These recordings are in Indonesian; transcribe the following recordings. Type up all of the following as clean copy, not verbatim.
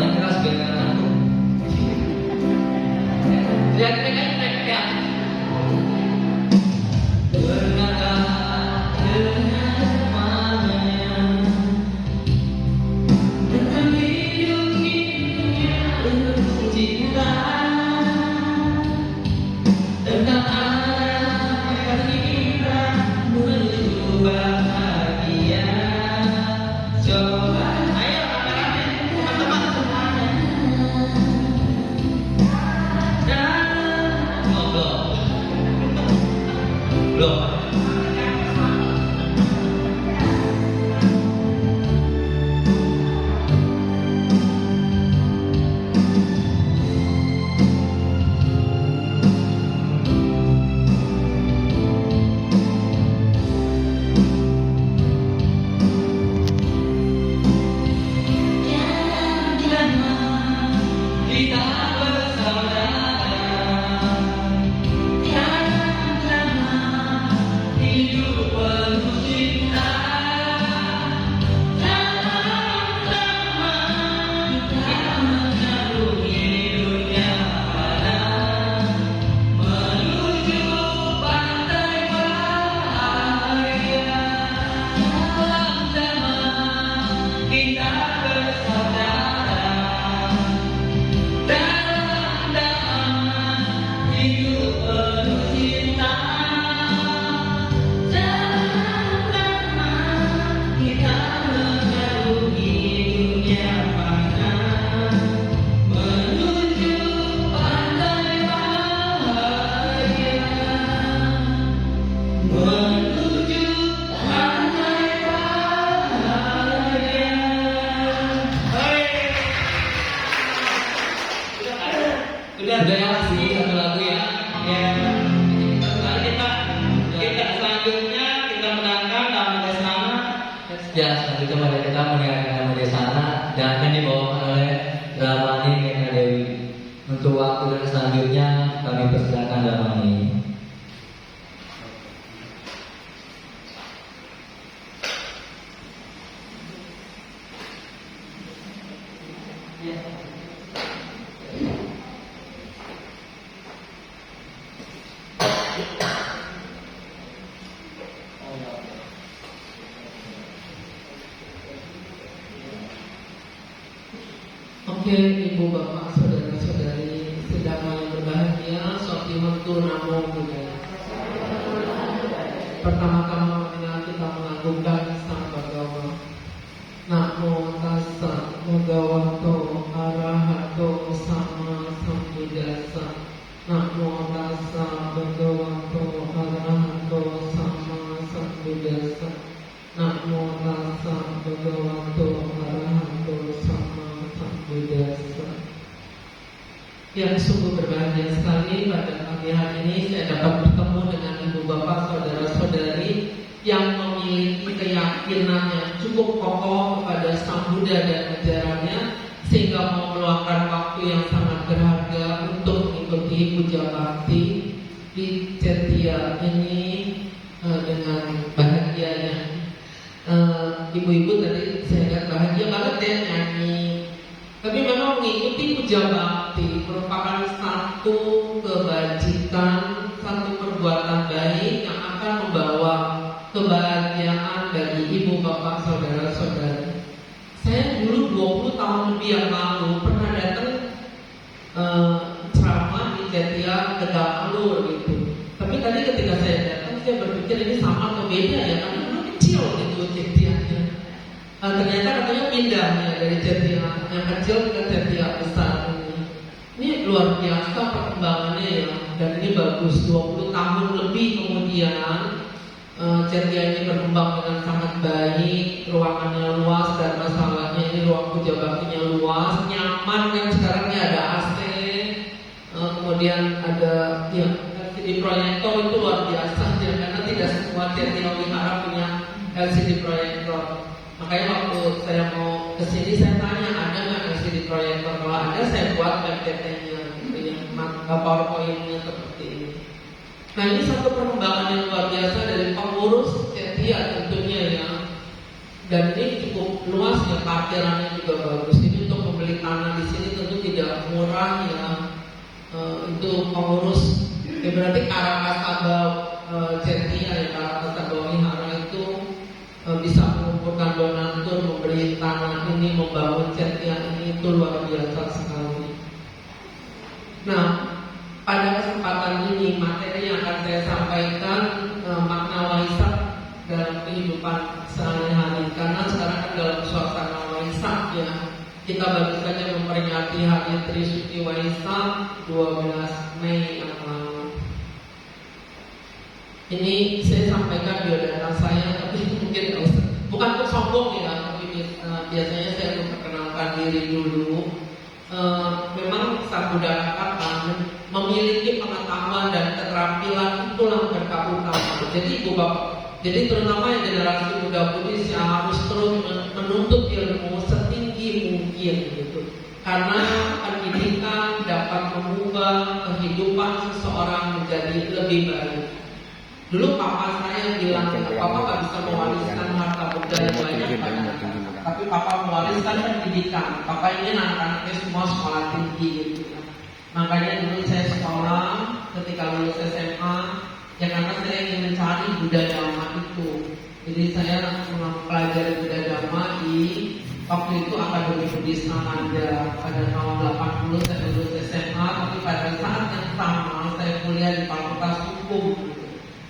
yang keras biar nggak ngantuk. Lihat mereka. Berkata dengan semuanya tentang hidup ini untuk cinta, tentang arah kita menuju bahagia. Coba ayo rame-rame teman-teman semuanya. Dan belum. Kita bersaudara, hidup penuh cinta. Sama-sama kita mengarungi dunia fana, menuju pantai bahagia. Sama-sama kita bersaudara, hidup penuh cinta. Sama-sama kita mengarungi dunia fana, menuju pantai bahagia. Menuju pantai bahagia. Sudah ya, sih satu lagu ya. Kita selanjutnya kita menangkan Damai Desana. Ya, selanjutnya mari kita mendengarkan Damai Desana dan akan dibawakan oleh Ramani Meka Dewi. Untuk waktu dan selanjutnya kami persilakan Ramani. Oke, ibu bapak saudara-saudari sedang yang berbahagia, Soti Mentu Namo Buddhaya. Pertama-tama kita mengagungkan Sang Bhagawa. Namo tassa bhagavato arahato sama sambuddhassa. Namo tassa bhagavato arahato sama sambuddhassa. Namo tassa bhagavato arahato sama sambuddhassa. Yang sungguh berbahagia sekali pada pagi hari ini saya dapat bertemu dengan ibu bapak saudara-saudari yang memiliki keyakinan yang cukup kokoh kepada Sang Buddha dan ajarannya, sehingga mau meluangkan waktu yang sangat berharga untuk mengikuti puja bakti di Cetia ini dengan bahagianya. Ibu-ibu tadi saya lihat bahagia banget ya nyanyi. Tapi memang mengikuti puja bakti merupakan satu kebajikan, satu perbuatan baik yang akan membawa kebahagiaan bagi ibu bapak saudara-saudari. Saya dulu 20 tahun lebih yang lalu pernah datang ceramah di Cetia Tegaluar gitu. Tapi tadi ketika saya datang saya berpikir ini sama atau beda ya, karena dulu kecil gitu Cetianya. Ternyata katanya pindah ya dari Cetia yang kecil ke Cetia besar ini. Ini luar biasa perkembangannya ya, dan ini bagus. 20 tahun lebih kemudian Cetia ini berkembang dengan sangat baik, ruangannya luas dan masalahnya ini ruang puja baktinya luas, nyaman kan, sekarang ini ada AC, kemudian ada ya LCD proyektor, itu luar biasa ya, karena tidak semua Cetia Wihara punya LCD proyektor. Makanya waktu saya mau kesini saya tanya ada nggak LCD proyektor, kalau ada saya buat PPT-nya gitu ya, PowerPoint-nya seperti ini. Nah ini satu perkembangan yang luar biasa dari pengurus Cetia tentunya ya, dan ini cukup luas ya, parkirannya juga bagus. Ini untuk membeli beli tanah di sini tentu tidak murah ya. Itu pengurus, ya berarti Karakasaba Cetia ya, Karakasaba Wihara itu bisa mengumpulkan donatur, memberi tanah ini, membangun Cetia ini, itu luar biasa sekali. Nah, pada kesempatan ini materi yang akan saya sampaikan makna Waisak dalam kehidupan sehari-hari, karena sekarang kan dalam suasana Waisak ya, kita baru saja memperingati hari Trisuci Waisak 12 Mei yang lalu. Ini saya sampaikan biodata saya, tapi mungkin bukan untuk sombong ya, tapi biasanya saya memperkenalkan diri dulu. Memang sang budaya kata memiliki pengetahuan dan keterampilan itulah berkah utama. Jadi ibu bapak, jadi terutama yang generasi muda Buddhis yang harus terus menuntut ilmu setinggi mungkin gitu. Karena pendidikan dapat mengubah kehidupan seseorang menjadi lebih baik. Dulu papa saya bilang, papa gak bisa mewariskan harta benda yang banyak pada tapi papa mewariskan pendidikan. Papa ingin anak-anaknya semua sekolah tinggi gitu ya. Makanya dulu saya sekolah, ketika lulus SMA, ya karena saya ingin mencari Buddha Dhamma itu. Jadi saya mempelajari Buddha Dhamma di waktu itu Akademi Buddhis Ananda. Pada tahun 80 saya lulus SMA, tapi pada saat yang sama saya kuliah di Fakultas Hukum gitu.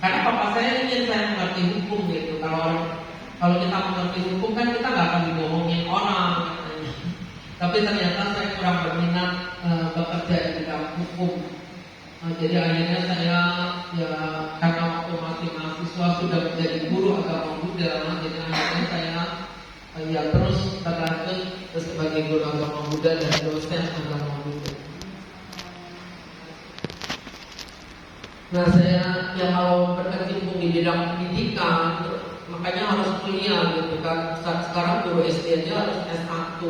Karena papa saya ingin saya mengerti hukum gitu. Kalau kita mengerti hukum kan kita nggak akan dibohongin orang katanya. Tapi ternyata saya kurang berminat bekerja di bidang hukum. Jadi akhirnya saya ya karena waktu masih mahasiswa sudah menjadi guru agama Buddha. Jadi akhirnya saya ya terus berlanjut sebagai guru agama Buddha dan dosen agama Buddha. Nah saya ya kalau berkecimpung di bidang pendidikan, makanya harus kuliah gitu kan. Sekarang guru SD aja harus S1,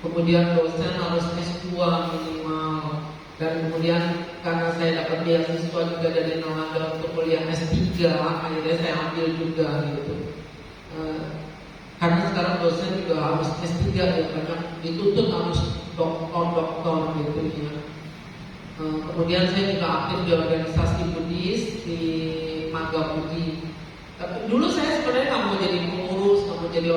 kemudian dosen harus S2 minimal, dan kemudian karena saya dapat beasiswa juga dari Nalanda untuk kuliah S3, akhirnya saya ambil juga gitu. Karena sekarang dosen juga harus S3 ya, banyak dituntut harus doktor gitu ya. Kemudian saya juga aktif di organisasi Buddhis di Magga Budi. Tapi dulu saya sebenarnya nggak mau jadi pengurus, nggak mau jadi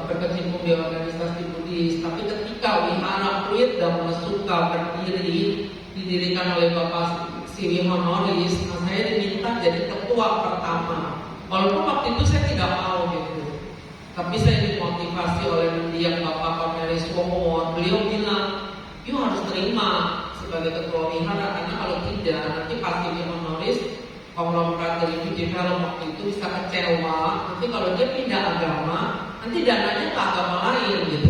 berkecimpung di organisasi Buddhis. Tapi ketika Wihara Pluit Dhamma Sukha berdiri, didirikan oleh Bapak Siwi Honoris, nah saya diminta jadi ketua pertama. Walaupun waktu itu saya tidak mau gitu, tapi saya dimotivasi oleh mendiang Bapak Pameris Womo. Beliau bilang, "You harus terima sebagai ketua wihara, karena kalau tidak nanti pasti dia honoris konglomerat dari develop waktu itu bisa kecewa. Nanti kalau dia pindah agama, nanti dananya ke agama lain gitu.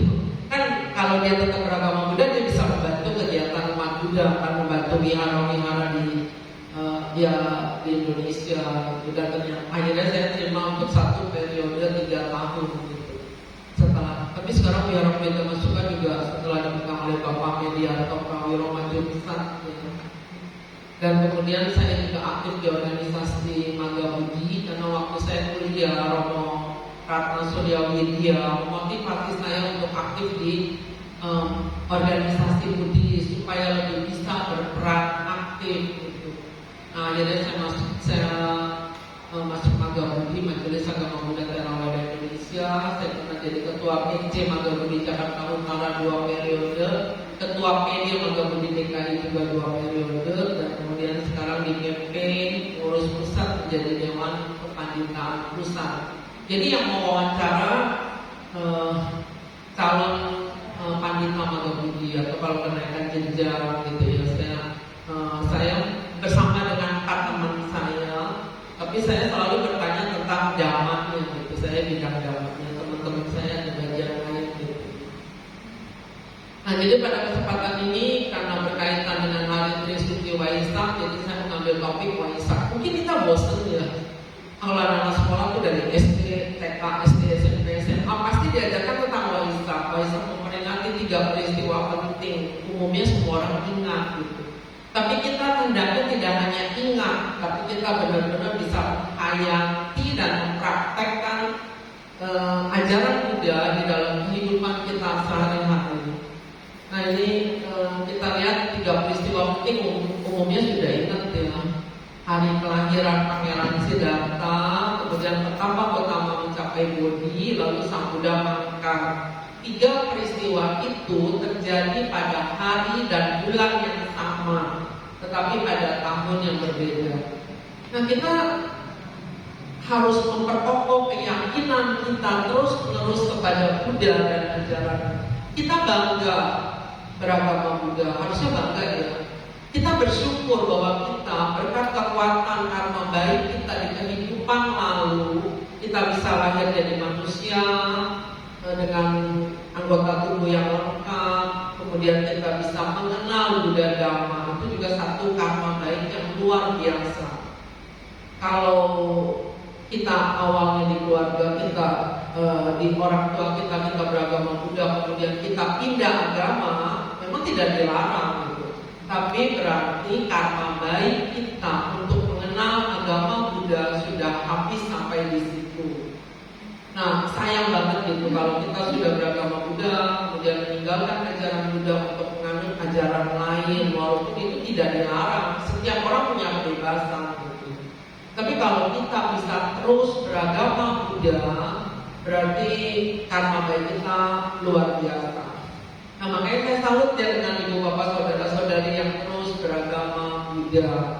Kan kalau dia tetap beragama Buddha, dia bisa membantu kegiatan umat Buddha, kan membantu wihara-wihara di Indonesia gitu. Dan akhirnya saya terima untuk 1 periode 3 tahun gitu. Tapi sekarang Wihara Pluit Dhamma Sukha juga setelah dipegang oleh Bapak Medianto Prawiro Maju Pusat ya. Dan kemudian saya juga aktif di organisasi Magga Budi, karena waktu saya kuliah Romo Ratna Surya Widya memotivasi saya untuk aktif di organisasi Budi supaya lebih bisa berperan aktif gitu. Nah, jadi saya masuk Magga Budi, Majelis Agama Buddha Theravada Indonesia. Saya pernah jadi ketua PC Magga Budi Jakarta Utara 2 periode, ketua PD Magga Budi DKI juga 2 periode, dan kemudian sekarang di MP ngurus pusat menjadi Dewan Kepanditaan Pusat. Jadi yang mau wawancara calon Pandita Magga Budi atau kalau kenaikan jenjang gitu ya, saya bersama dengan 4 teman saya. Tapi saya selalu bertanya tentang dhammanya gitu. Saya bidang dhammanya, teman-teman saya ada bagian lain gitu. Nah, jadi pada kesempatan ini karena berkaitan dengan hari Trisuci Waisak, jadi saya mengambil topik Waisak. Mungkin kita bosan ya. Kalau anak sekolah tuh dari SD, TK, SD, SMP, SMA pasti diajarkan tentang Waisak. Waisak memperingati 3 peristiwa penting. Umumnya semua orang ingat gitu. Tapi kita hendaknya tidak hanya ingat, tapi kita benar-benar bisa hayati dan mempraktekkan ajaran Buddha di dalam kehidupan kita sehari-hari. Nah ini kita lihat 3 peristiwa penting umumnya sudah ingat ya. Hari kelahiran Pangeran Siddhartha, kemudian betapa Gotama mencapai Bodhi, lalu Sang Buddha mangkat. 3 peristiwa itu terjadi pada hari dan bulan yang sama, tetapi pada tahun yang berbeda. Nah kita harus memperkokoh keyakinan kita terus-menerus kepada Buddha dan ajaran. Kita bangga beragama Buddha, harusnya bangga ya. Kita bersyukur bahwa kita berkat kekuatan karma baik kita di kehidupan lalu, kita bisa lahir jadi manusia dengan anggota tubuh yang lengkap, kemudian kita bisa mengenal Buddha Dhamma. Itu juga satu karma baik yang luar biasa. Kalau kita awalnya di keluarga kita, di orang tua kita beragama Buddha, kemudian kita pindah agama, memang tidak dilarang gitu. Tapi berarti karma baik kita untuk mengenal agama Buddha sudah habis sampai di situ. Nah, sayang banget gitu kalau kita sudah beragama Buddha, kemudian meninggalkan ajaran Buddha untuk menganut ajaran lain, walaupun itu tidak dilarang. Setiap orang punya kebebasan gitu. Tapi kalau kita bisa terus beragama Buddha, berarti karma baik kita luar biasa. Nah makanya saya salut ya dengan ibu bapak saudara-saudari yang terus beragama Buddha.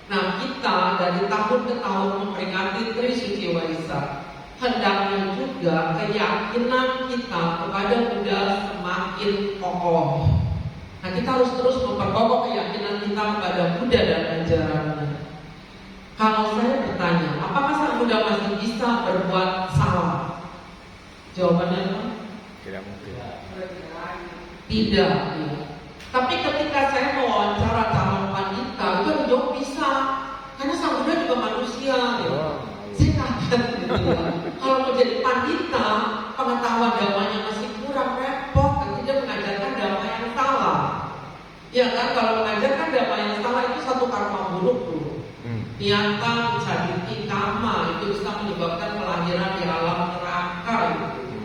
Nah kita dari tahun ke tahun memperingati Trisuci Waisak, hendaknya juga keyakinan kita kepada Buddha semakin kokoh. Nah kita harus terus memperkokoh keyakinan kita kepada Buddha dan ajarannya. Kalau saya bertanya, apakah Sang Buddha masih bisa berbuat salah? Jawabannya apa? Tidak mungkin. Tidak. Ya. Tapi ketika saya mewawancara calon pandita, itu jawab bisa, karena Sang Buddha juga manusia. Ya. Saya kaget gitu ya. Kalau menjadi pandita, pengetahuan dhamanya masih kurang, repot, nanti dia mengajarkan dhamma yang salah. Ya kan, kalau mengajarkan dhamma yang salah itu satu karma buruk dulu. Niata, menjadi kama itu bisa menyebabkan kelahiran di alam neraka gitu.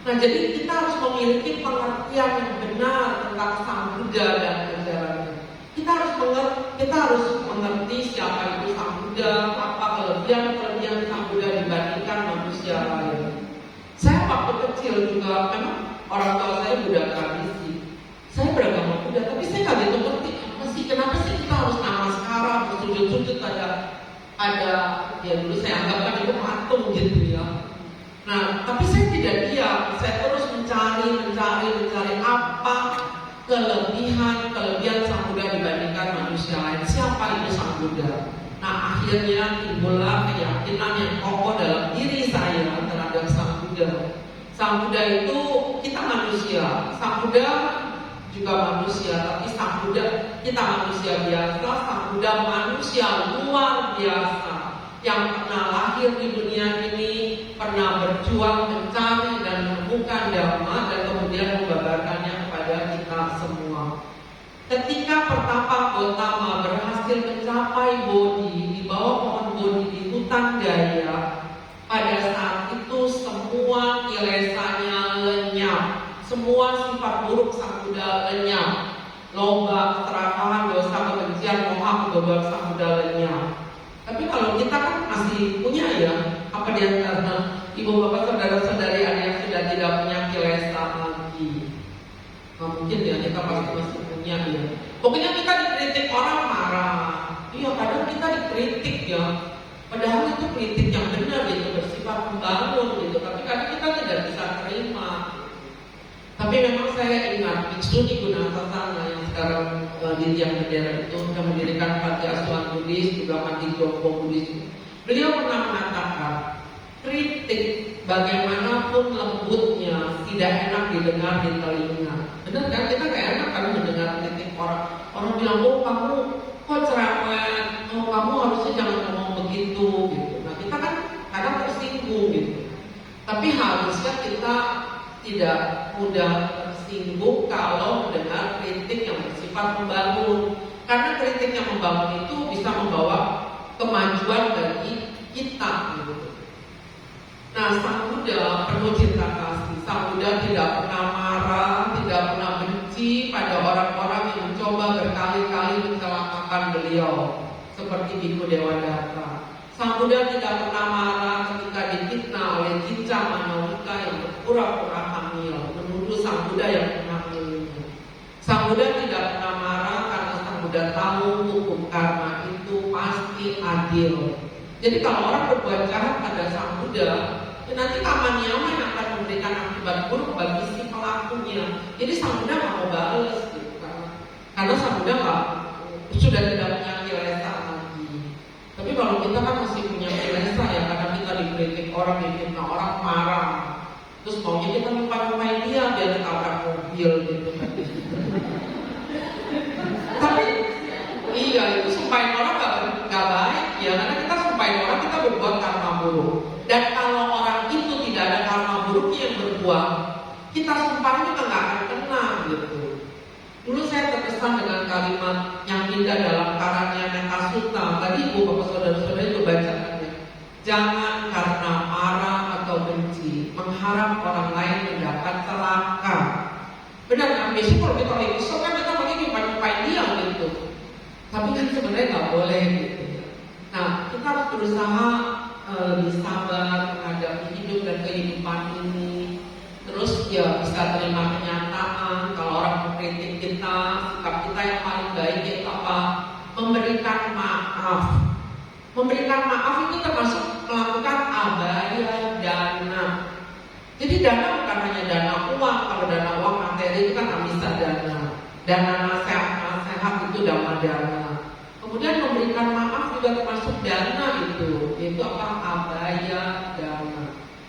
Nah jadi kita harus memiliki pengertian yang benar tentang Sang Buddha dan ajarannya. Kita harus mengerti siapa itu Sang Buddha, apa kelebihan Sang Buddha dibandingkan manusia lain. Saya waktu kecil juga memang orang tua saya Buddha tradisi. Saya beragama Buddha, tapi saya nggak gitu ngerti kenapa sih kita harus namaskara, bersujud-sujud ada ya dulu saya anggapkan itu patung gitu ya. Nah, tapi saya tidak diam, saya terus mencari apa kelebihan Sang Buddha dibandingkan manusia lain. Siapa itu Sang Buddha? Nah, akhirnya timbullah keyakinan yang kokoh dalam diri saya terhadap Sang Buddha. Sang Buddha itu kita manusia, Sang Buddha juga manusia, tapi Sang Buddha kita manusia biasa, Sang Buddha manusia luar biasa yang pernah lahir di dunia ini, pernah berjuang mencari dan menemukan dhamma dan kemudian membabarkannya kepada kita semua. Ketika pertapa Gotama berhasil mencapai Bodhi di bawah pohon Bodhi di hutan Gaya, pada saat itu semua kilesanya lenyap, semua sifat buruk Sang Buddha lenyap, lomba, keserakahan, dosa, kebencian, moha, kegagalan Sang Buddha lenyap. Tapi kalau kita kan masih punya ya, apa di antara ibu bapak saudara-saudari ada yang sudah tidak punya kilesa lagi? Nah, mungkin ya kita pasti masih punya ya. Pokoknya kita dikritik orang marah. Iya, kadang kita dikritik ya. Padahal itu kritik yang benar gitu, bersifat membangun gitu. Tapi kadang kita tidak bisa terima. Tapi memang saya ingat Biksu di Gunasasana yang sekarang di tiang bendera itu yang mendirikan panti asuhan Buddhis, juga panti jompo Buddhis. Beliau pernah mengatakan kritik bagaimanapun lembutnya tidak enak didengar di telinga. Benar kan? Kita gak enak kan mendengar kritik orang. Orang bilang, oh kamu kok cerewet, oh kamu harusnya jangan ngomong begitu gitu. Nah kita kan kadang tersinggung gitu. Tapi harusnya kita tidak mudah tersinggung kalau mendengar kritik yang bersifat membangun. Karena kritik yang membangun itu bisa membawa kemajuan bagi kita gitu. Nah, Sang Buddha penuh cinta kasih. Sang Buddha tidak pernah marah, tidak pernah benci. benci pada orang-orang yang mencoba berkali-kali mencelakakan beliau, seperti Biku Dewadatta. Sang Buddha tidak pernah marah ketika difitnah oleh Jinca Manawika yang berpura-pura hamil, menuduh Sang Buddha yang menghamilinya. Sang Buddha tidak pernah marah karena Sang Buddha tahu hukum karma itu pasti adil. Jadi kalau orang berbuat jahat pada Sang Buddha, ya nanti Kamanyama yang akan memberikan akibat buruk bagi si pelakunya. Jadi Sang Buddha nggak mau balas gitu kan? Karena Sang Buddha sudah tidak punya kilesa lagi. Tapi kalau kita kan masih punya kilesa ya, karena kita dikritik orang, difitnah orang, marah. Terus maunya kita lupa-lupain dia biar ketabrak mobil gitu kan. Tapi iya, itu sumpahin orang gak baik ya, karena kita sumpahin orang kita berbuat karma buruk. Dan kalau orang itu tidak ada karma buruknya yang berbuat, kita sumpahin juga gak akan kena gitu. Dulu saya terkesan dengan kalimat yang indah dalam karanya Metta Sutta. Tadi ibu bapak saudara-saudara itu bacakan ya. Jangan karena marah atau benci mengharap orang lain mendapat celaka. Benar kan? Biasanya kalau kita lagi kesel kan kita pakai nyumpain dia gitu. Tapi kan sebenarnya nggak boleh gitu. Nah, kita harus berusaha lebih sabar menghadapi hidup dan kehidupan ini. Terus ya bisa terima kenyataan. Kalau orang mengkritik kita, sikap kita yang paling baik itu apa? Memberikan maaf. Memberikan maaf itu termasuk melakukan abaya dana. Jadi dana bukan hanya dana uang. Kalau dana uang materi itu kan bisa dana. Dana nasihat itu dhamma dana. Kemudian memberikan maaf juga termasuk dana itu, yaitu apa? Abaya dana.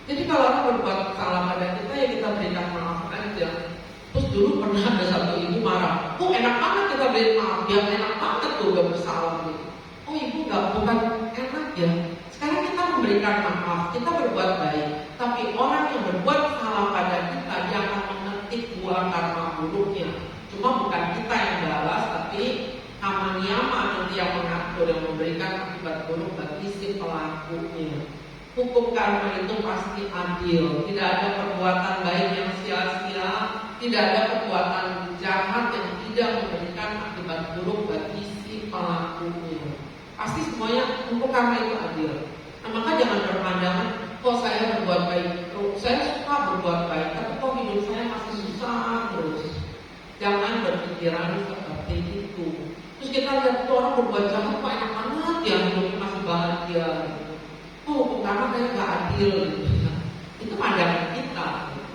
Jadi kalau orang berbuat salah pada kita ya kita berikan maaf aja. Terus dulu pernah ada satu ibu marah, enak banget kita beri maaf, dia enak banget tuh udah bersalah gitu. Oh ibu bukan enak ya. Sekarang kita memberikan maaf, kita berbuat baik. Tapi orang yang berbuat salah pada kita, dia akan memetik buah karma buruknya. Cuma bukan kita yang balas, tapi Kamanyama nanti yang mengatur, yang memberikan akibat buruk bagi si pelakunya. Hukum karma itu pasti adil. Tidak ada perbuatan baik yang sia-sia, tidak ada perbuatan jahat yang tidak memberikan akibat buruk bagi si pelakunya. Pasti semuanya hukum karma itu adil. Nah, maka jangan berpandangan, kok saya berbuat baik, saya suka berbuat baik, tapi kok hidup saya masih susah terus. Jangan berpikiran seperti itu. Terus kita lihat orang berbuat jahat, kok enak banget ya hidupnya masih bahagia. Hukum karma kayak gak adil gitu. Itu pandangan kita,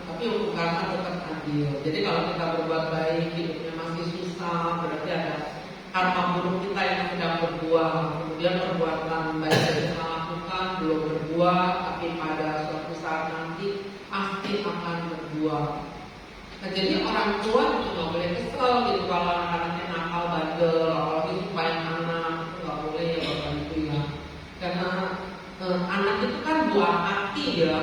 tapi hukum karma tetap adil. Jadi kalau kita berbuat baik, hidupnya masih susah, berarti ada karma buruk kita yang sedang berbuah. Kemudian perbuatan baik yang kita lakukan belum berbuah, tapi pada suatu saat nanti pasti akan berbuah. Nah, jadi orang tua itu nggak boleh kesel gitu kalau anak-anaknya nakal, bandel, apalagi sumpahin anak, itu nggak boleh ya bapak itu ya. Karena anak itu kan buah hati ya.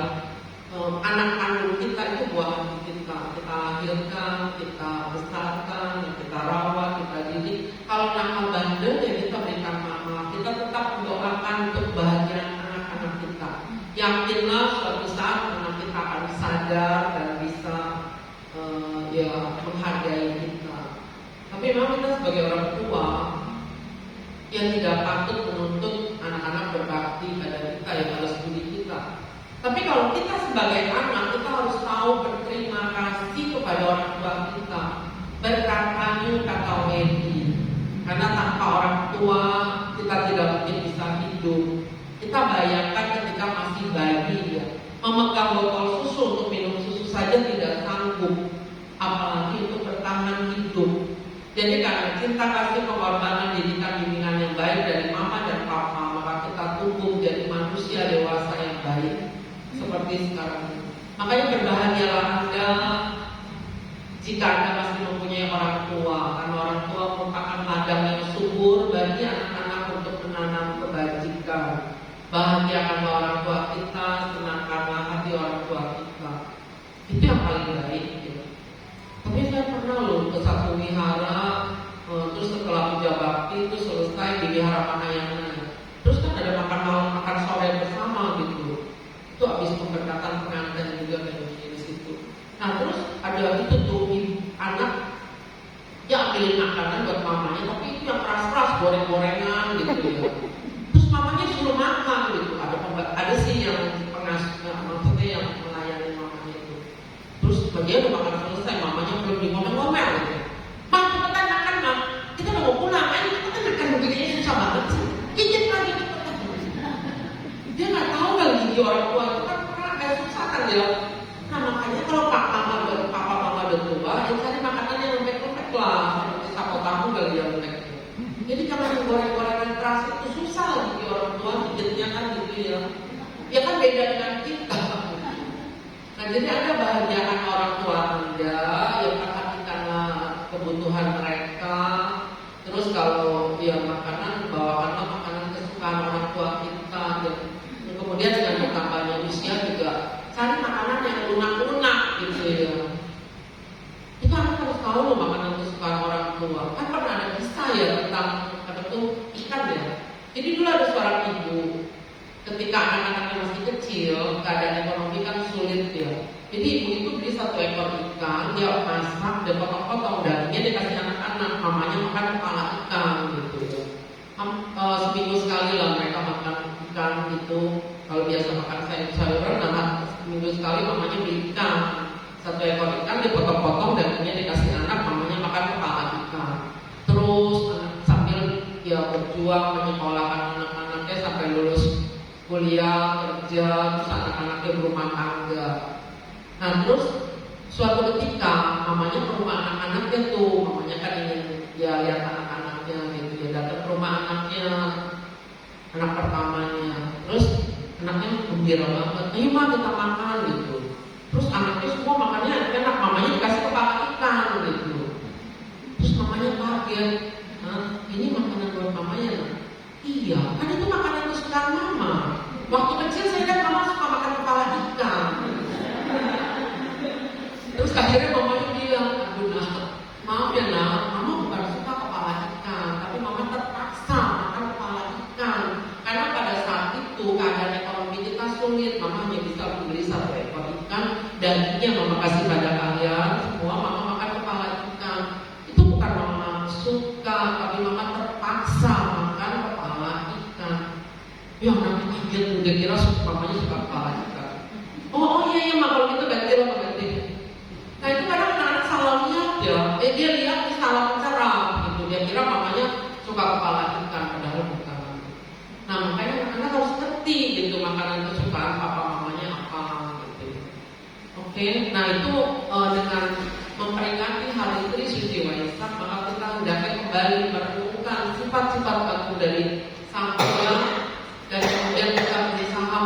Anak kandung kita itu buah hati kita. Kita lahirkan, kita besarkan, kita rawat, kita didik. Kalau nakal bandel ya kita berikan maaf. Kita tetap mendoakan untuk kebahagiaan anak-anak kita. Yakinlah suatu saat anak kita akan sadar dan bisa menghargai kita. Tapi memang kita sebagai orang tua yang tidak patut menuntut anak-anak berbakti pada kita, yang harus budi kita. Tapi kalau kita sebagai anak, kita harus tahu berterima kasih kepada orang tua kita. Berkampanye kata Wendy, karena tanpa orang tua kita tidak mungkin bisa hidup. Kita bayangkan ketika masih bayi ya, memegang botol susu untuk minum susu saja tidak sanggup, apalagi untuk bertahan hidup. Jadi karena cinta kasih, pengorbanan, didikan, bimbingan yang baik dari mama dan papa, maka kita tumbuh jadi manusia dewasa yang baik seperti sekarang ini. Makanya berbahagialah Anda jika Anda masih mempunyai orang tua, karena orang tua merupakan ladang yang subur bagi anak-anak untuk menanam kebajikan. Bahagiakanlah orang tua kita, senangkanlah hati orang tua kita. Itu yang paling baik gitu. Tapi saya pernah loh ke satu wihara, terus setelah puja bakti itu selesai di wihara Mahayana. Terus kan ada makan malam, makan sore bersama gitu. Itu habis pemberkatan pengantin juga kayak di situ. Nah terus ada itu tuh anak ngambilin makanan buat mamanya, tapi itu yang keras-keras, goreng-gorengan gitu ya. Terus mamanya suruh makan gitu. Ada sih yang maksudnya yang melayani mamanya itu. Terus dia udah makan selesai, mamanya belum ngomel-ngomel gitu. Mak, cepetan makan, Mak. Kita udah mau pulang, ayo cepetan makan. Begini susah banget sih. Gigit lagi cepetan. Dia nggak tahu kan gigi orang tua itu kan pernah agak susah kan dia. Nah makanya kalau papa mama udah tua, ya cari makanan yang lembek-lembek lah. Seperti sapo tahu kali yang lembek. Jadi kalau yang goreng-gorengan keras itu susah gigi orang tua, gigitnya kan gitu ya. Ya kan beda dengan kita. Nah jadi ada bahagian orang tua Anda yang perhatikan kebutuhan mereka. Terus kalau ya makanan, bawakanlah makanan kesukaan orang tua kita. Dan kemudian dengan bertambahnya usia juga cari makanan yang lunak-lunak gitu ya. Itu anak harus tahu loh makanan kesukaan orang tua. Kan pernah ada kisah ya tentang apa tuh ikan ya. Jadi dulu ada seorang ibu, ketika anak-anaknya masih kecil, keadaan ekonomi kan sulit ya. Jadi ibu itu beli 1 ekor ikan, dia masak, dia potong-potong dagingnya, dia kasih anak-anak, mamanya makan kepala ikan gitu ya. Seminggu sekali lah mereka makan ikan gitu. Kalau biasa makan sayur-sayuran, nah seminggu sekali mamanya beli ikan, 1 ekor ikan, dia potong-potong dagingnya, dia kasih anak, mamanya makan kepala ikan. Terus sambil dia berjuang menyekolahkan anak-anaknya sampai lulus kuliah, kerja, terus anak-anaknya berumah tangga. Nah terus suatu ketika mamanya ke rumah anak-anaknya tuh, mamanya kan ingin ya lihat anak-anaknya gitu ya, datang ke rumah anaknya, anak pertamanya. Terus anaknya gembira banget, ayo ma kita makan gitu. Terus anaknya semua makannya enak, mamanya dikasih kepala ikan gitu. Terus mamanya kaget, ini makanan buat mamanya nah? Iya, kan itu makanan kesukaan mama. Waktu kecil saya lihat mama suka makan kepala ikan. Terus akhirnya mamanya bilang, aduh nah, maaf ya nak, mama bukan suka kepala ikan, tapi mama terpaksa makan kepala ikan. Karena pada saat itu keadaan ekonomi kita sulit, mama hanya bisa membeli 1 ekor ikan, dagingnya mama kasih pada kalian, semua mama makan kepala ikan. Itu bukan mama suka, tapi mama terpaksa makan kepala ikan. Ya nanti kaget, udah kira mamanya suka kepala ikan. Oh iya mak, kalau gitu ganti lah ganti. Nah itu kadang anak-anak salah lihat ya, dia lihat dia salah mencerah gitu, dia kira mamanya suka kepala ikan, padahal bukan. Nah makanya anak-anak harus ngerti gitu makanan kesukaan papa mamanya apa gitu. Oke, nah itu dengan memperingati Hari Trisuci Waisak, maka kita hendaknya kembali merenungkan sifat-sifat baku dari Sang Hyang, dan kemudian kita berusaha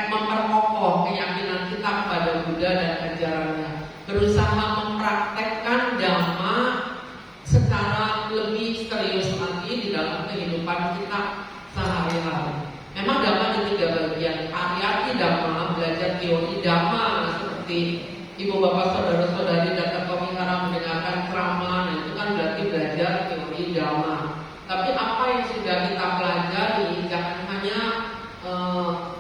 memperkokoh keyakinan kita kepada Buddha dan ajarannya, berusaha mempraktekkan Dhamma secara lebih serius lagi di dalam kehidupan kita sehari-hari. Memang Dhamma ada 3 bagian, Pariyati Dhamma, belajar teori Dhamma seperti ibu bapak saudara-saudari datang ke wihara mendengarkan ceramah, nah itu kan berarti belajar teori Dhamma. Tapi apa yang sudah kita pelajari jangan hanya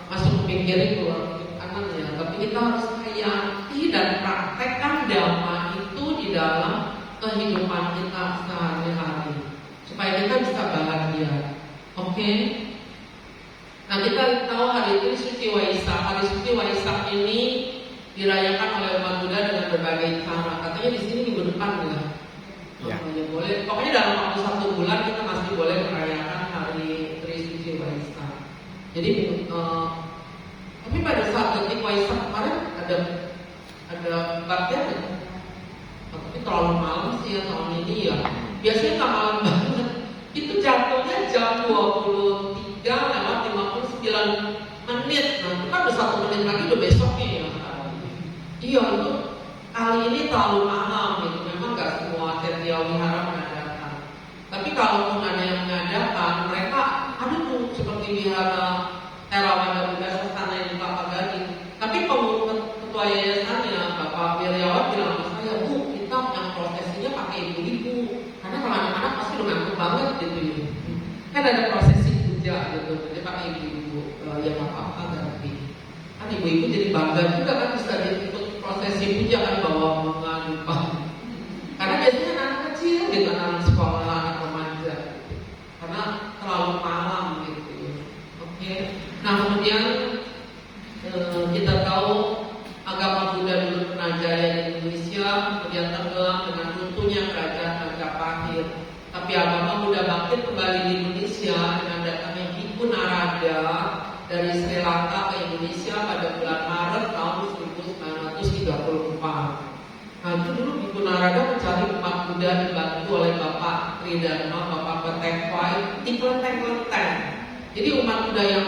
masuk ke pikiran keluar kanan ya, tapi kita harus hayati dan praktekkan Dhamma itu di dalam kehidupan kita sehari-hari supaya kita bisa bahagia. Oke? Nah kita tahu hari Trisuci Waisak. Hari Suci Waisak ini dirayakan oleh umat Buddha dengan berbagai cara. Katanya di sini minggu depan ya. Ya boleh. Pokoknya dalam waktu 1 bulan kita masih boleh merayakan hari Trisuci Waisak. Jadi tapi pada saat detik Waisak kemarin ada baktian ya. Tapi terlalu malam sih ya tahun ini ya. Biasanya nggak malam banget. Itu jatuhnya jam 23:59. Nah itu kan udah 1 menit lagi udah besoknya ya. Iya itu kali ini terlalu malam gitu. Memang nggak semua Tirtha Wihara mengadakan. Tapi kalau pun ada yang mengadakan, mereka ada tuh seperti wihara Theravada Buddha Sasana yang di Kelapa Gading. Tapi ketua yayasannya Bapak Wiryawan bilang sama saya, Bu, kita yang prosesinya pakai ibu-ibu. Karena kalau anak-anak pasti udah ngantuk banget gitu ya. Kan ada prosesi puja gitu, jadi pakai ibu-ibu. Ya nggak apa-apa berarti. Kan ibu-ibu jadi bangga juga kan bisa ikut prosesi puja kan bawa bunga dupa. Karena biasanya anak kecil gitu, anak runtuhnya kerajaan Majapahit. Tapi agama Buddha bangkit kembali di Indonesia dengan datangnya Bhikkhu Narada dari Sri Lanka ke Indonesia pada bulan Maret tahun 1934. Nah itu dulu Bhikkhu Narada mencari umat Buddha dibantu oleh Bapak Tridharma, Bapak Petekpai di kelenteng-kelenteng. Jadi umat Buddha yang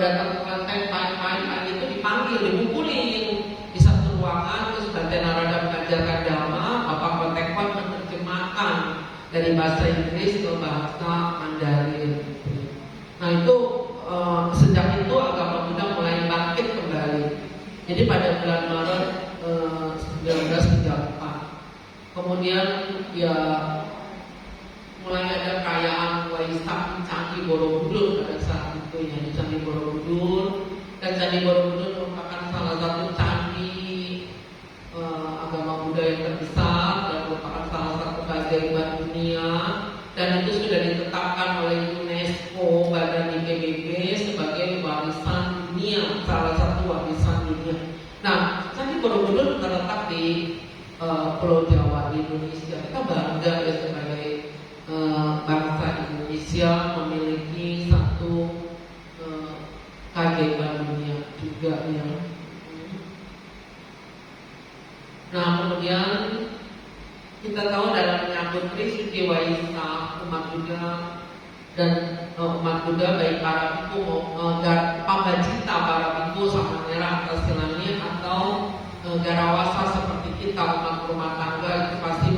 datang ke kelenteng main-main itu dipanggil, dibukulin di satu ruangan, terus Bante Narada mengajarkan Dhamma, Bapak Petekpai menerjemahkan dari bahasa Inggris ke bahasa Mandarin. Nah itu sejak itu agama Buddha mulai bangkit kembali. Jadi pada bulan Maret 1934. Kemudian ya mulai ada perayaan Waisak di Candi Borobudur pada saat itu ya, di Candi Borobudur. Dan Candi Borobudur merupakan salah satu candi agama Buddha yang terbesar dan merupakan salah satu keajaiban dunia, dan itu sudah ditetapkan oleh UNESCO Badan IPBB sebagai warisan dunia, salah satu warisan dunia. Nah, Candi Borobudur terletak di Pulau Jawa di Indonesia. Kita bangga ya sebagai bangsa Indonesia memiliki satu keajaiban dunia juga ya. Nah kemudian kita tahu dalam menyambut Trisuci Waisak, umat Buddha dan umat Buddha baik para bhikkhu pambajita, para bhikkhu Samanera atas silangit atau garawasa seperti kita umat rumah tangga itu pasti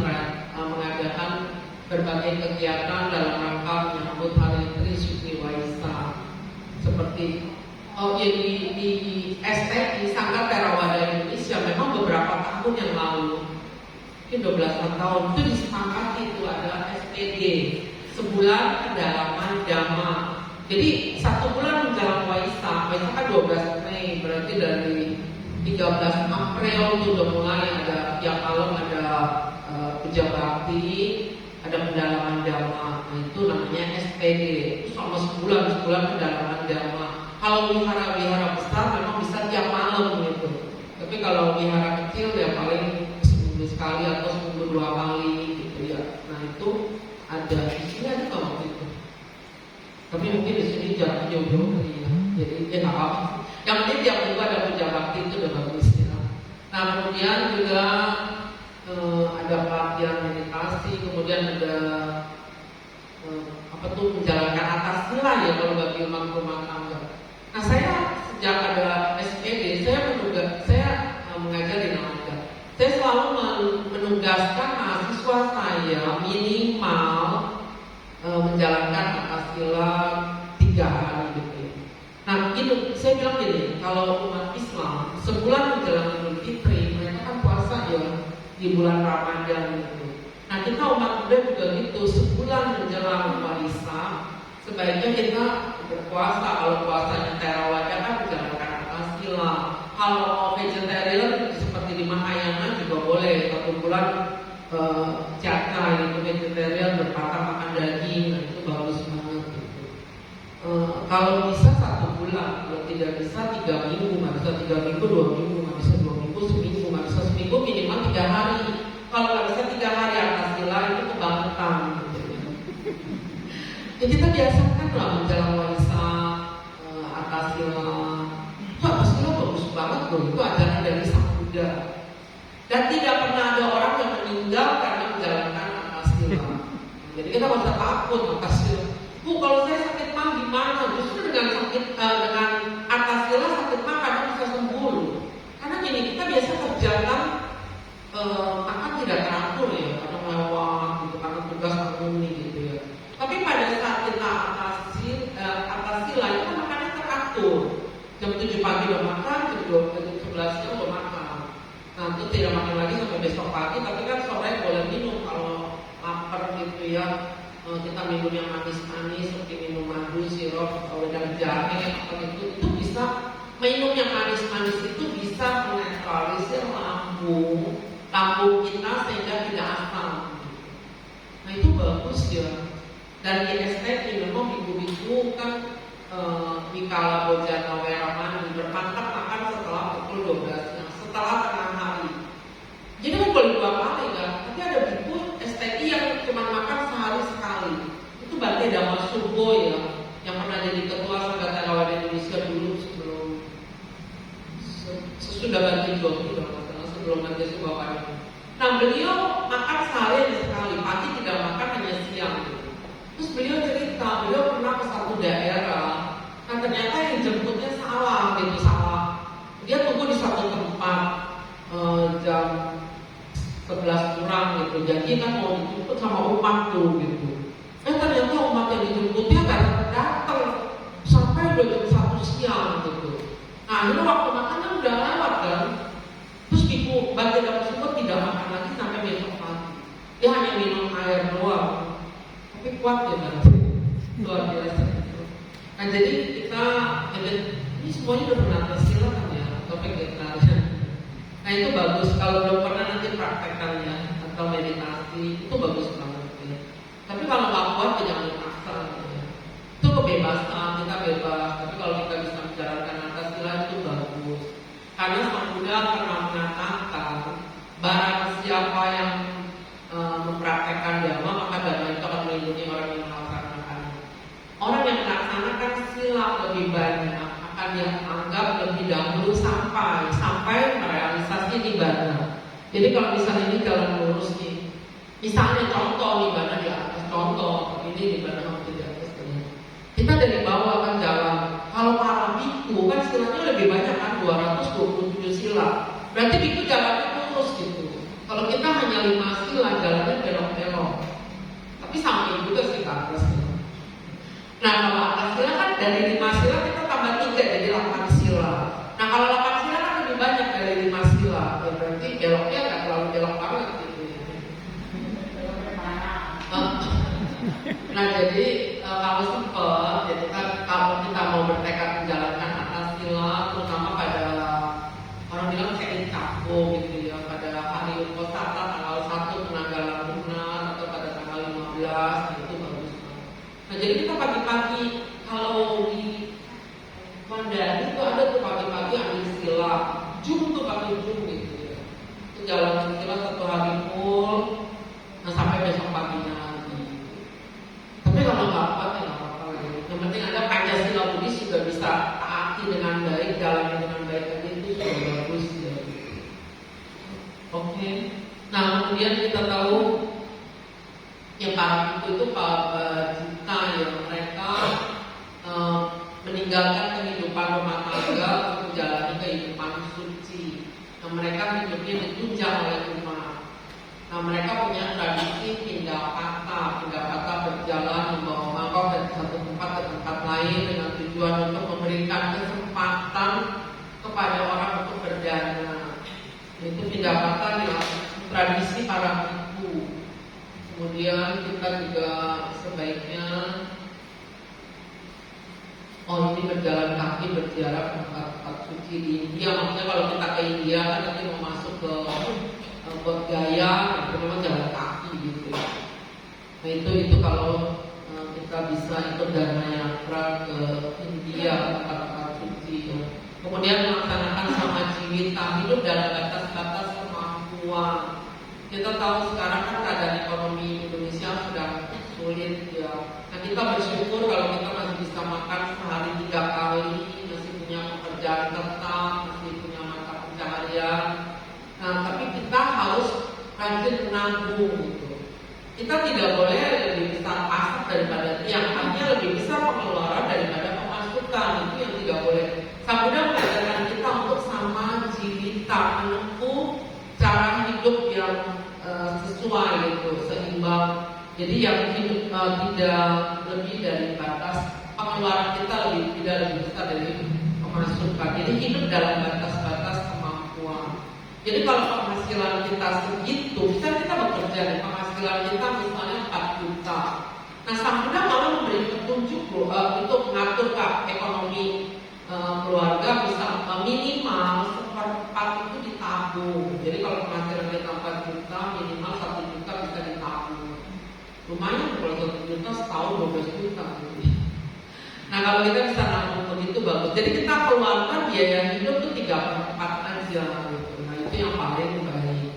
mengadakan berbagai kegiatan dalam rangka menyambut hari Trisuci Waisak seperti di STI Sangga Theravada Indonesia memang beberapa tahun yang lalu, mungkin 12 tahun itu disepakati itu ada SPD sebulan pendalaman Dhamma. Jadi 1 bulan menjelang Waisak, Waisak kan 12 Mei, berarti dari 13 April itu udah mulai ada tiap malam ada puja bakti, ada pendalaman Dhamma. Nah itu namanya SPD. Itu selama sebulan pendalaman Dhamma. Kalau wihara-wihara besar memang bisa tiap malam gitu. Tapi kalau wihara kecil ya paling seminggu sekali atau seminggu 2 kali gitu ya. Nah itu ada di sini ada waktu itu. Tapi mungkin di sini jaraknya jauh-jauh kali ya. Jadi ya nggak apa-apa. Yang penting tiap minggu ada puja bakti itu udah bagus ya. Nah kemudian juga ada pelatihan meditasi, kemudian ada menjalankan atas sila ya kalau bagi rumah tangga. Nah saya sejak ada SPD saya mengajar di Nalanda. Saya selalu menugaskan mahasiswa saya minimal menjalankan atas sila 3 hari gitu. Nah itu saya bilang gini, kalau umat Islam sebulan menjelang Idul Fitri mereka kan puasa ya di bulan Ramadan gitu. Nah kita umat Buddha juga gitu, sebulan menjelang Waisak sebaiknya kita berpuasa. Kalau puasanya Theravada kan menjalankan atas sila. Kalau mau vegetarian seperti di Mahayana juga boleh 1 bulan jatna itu vegetarian, berpatah makan daging. Nah itu bagus banget gitu. Kalau bisa 1 bulan, kalau tidak bisa 3 minggu, nggak bisa 3 minggu 2 minggu, nggak bisa 2 minggu seminggu, nggak bisa seminggu minimal 3 hari. Kalau nggak bisa 3 hari atas sila itu kebangetan gitu. Ya kita biasakan lah menjelang Waisak atas sila. Itu atas sila bagus banget loh, itu ajaran dari Sang Buddha. Dan tidak pernah ada orang yang meninggal karena menjalankan atas sila. Jadi kita nggak usah takut atas sila. Bu, kalau saya sakit mah gimana? Justru dengan atas sila sakit mah kadang bisa sembuh. Karena gini, kita biasa kerjakan makan tidak teratur ya, kadang lewat gitu karena tugas akuni gitu ya. Tapi pada saat kita atas sila itu kan makannya teratur. Jam 7 pagi udah makan, jam 11 siang udah makan. Nah itu tidak makan lagi sampai besok pagi, tapi kan sore boleh minum kalau lapar gitu ya. Kita minum yang manis-manis seperti minum madu, sirup, wedang jahe atau itu bisa. Minum yang manis-manis itu bisa menetralisir lambung kita sehingga tidak asam. Nah itu bagus ya. Dan di STI memang minggu-minggu kan Wikala Bojana Weramani bermantap makan setelah pukul 12 setelah tengah hari. Jadi kan boleh 2 kali kan. Tapi ada biku kayak Damar Subo ya, yang pernah jadi ketua Sahabat Relawan Indonesia dulu sesudah ganti Jokowi sebelum ganti Subapaya. Nah beliau makan sehari sekali, pagi tidak makan hanya siang. Terus beliau cerita, beliau pernah ke satu daerah, nah ternyata yang jemputnya salah, Dia tunggu di satu tempat jam 11 kurang gitu, jadi kan mau dijemput sama umat tuh gitu. Ternyata umat yang dijemputnya gak datang sampai udah jam 1 siang gitu. Nah akhirnya waktu makannya udah lewat kan. Terus ibu bagian tersebut tidak makan lagi sampai besok pagi. Dia hanya minum air doang. Tapi kuat ya nanti. Luar biasa. Nah jadi kita ini semuanya udah pernah tersilah kan ya, topik kita. Nah itu bagus kalau belum pernah nanti praktekkan ya, atau meditasi itu bagus banget ya. Tapi kalau nggak kuat ya jangan dipaksa ya. Itu kebebasan, kita bebas. Tapi kalau kita bisa menjalankan Antasila itu bagus. Karena Sang Buddha pernah mengatakan barang siapa yang mempraktekkan dhamma, maka dhamma itu akan melindungi orang yang melaksanakannya. Orang yang melaksanakan sila lebih banyak akan dianggap lebih dahulu sampai merealisasi nibbana. Jadi kalau misalnya ini jalan lurus nih, misalnya contoh nibbana di atas, contoh ini nibbana hampir di atas ini. Kita dari bawah akan jalan. Kalau para biku kan silanya lebih banyak kan 227 sila. Berarti biku jalannya lurus gitu. Kalau kita hanya 5 sila jalannya belok-belok. Tapi sama juga sih kan. Nah kalau atas sila kan dari 5 sila kita tambah 3 jadi 8 sila. Nah kalau 8 sila kan lebih banyak dari 5 sila. Ya berarti beloknya nggak terlalu belok banget gitu. Nah jadi kalau simple, jadi kalau kita mau bertekad menjalankan atas sila, terutama pada orang bilang kayak Capo gitu ya, pada hari Uposatha tanggal 1 penanggalan lunar atau pada tanggal 15 itu bagus banget. Nah jadi kita pagi-pagi kalau di Mandari itu ada tuh pagi-pagi ambil sila, jum tuh pakai jum gitu ya. Itu jalan sila 1 hari full, nah sampai besok paginya lagi. Tapi kalau nggak kuat ya nggak apa-apa ya. Yang penting ada Pancasila Buddhis juga bisa taati dengan baik, jalan dengan baik aja itu sudah bagus ya. Oke. Nah kemudian kita tahu yang para itu para cita ya, mereka meninggalkan kehidupan rumah tangga untuk menjalani kehidupan suci. Nah mereka hidupnya ditunjang oleh umat. Nah mereka punya tradisi pindah patah berjalan membawa mangkok dari satu tempat ke tempat lain dengan tujuan untuk memberikan kesempatan kepada orang untuk berdana. Itu pindah patah di tradisi para biku. Kemudian kita juga sebaiknya ini berjalan kaki berziarah ke tempat suci di India. Maksudnya kalau kita ke India kan nanti mau masuk ke buat gaya, itu memang jalan kaki gitu. Nah itu kalau kita bisa ikut Dharma Yatra ke India tempat-tempat suci. Kemudian melaksanakan samajivita, hidup dalam batas-batas kemampuan. Kita tahu sekarang kan keadaan ekonomi Indonesia sudah sulit ya. Nah kita bersyukur kalau kita masih bisa makan sehari 3 kali, masih punya pekerjaan tetap, masih punya mata pencaharian. Nah tapi kita harus rajin menabung gitu. Kita tidak boleh lebih besar pasar daripada tiang, hanya lebih besar pengeluaran daripada pemasukan. Itu yang tidak boleh. Sang Buddha mengajarkan kita untuk sama jivita, menempuh cara hidup yang sesuai gitu, seimbang. Jadi yang hidup tidak lebih dari batas pengeluaran kita tidak lebih besar dari pemasukan. Jadi hidup dalam batas-batas kemampuan. Jadi kalau penghasilan kita segitu, bisa kita bekerja, penghasilan kita misalnya 4 juta. Nah Sang Buddha malah memberi petunjuk untuk mengatur ekonomi keluarga bisa minimal 1/4 itu ditabung. Jadi kalau penghasilan kita 4 juta, minimal 1 juta bisa ditabung. Lumayan kalau 1 juta setahun 12 juta. Nah kalau kita bisa nabung begitu bagus. Jadi kita keluarkan biaya hidup tuh 3/4 aja gitu. Nah itu yang paling baik.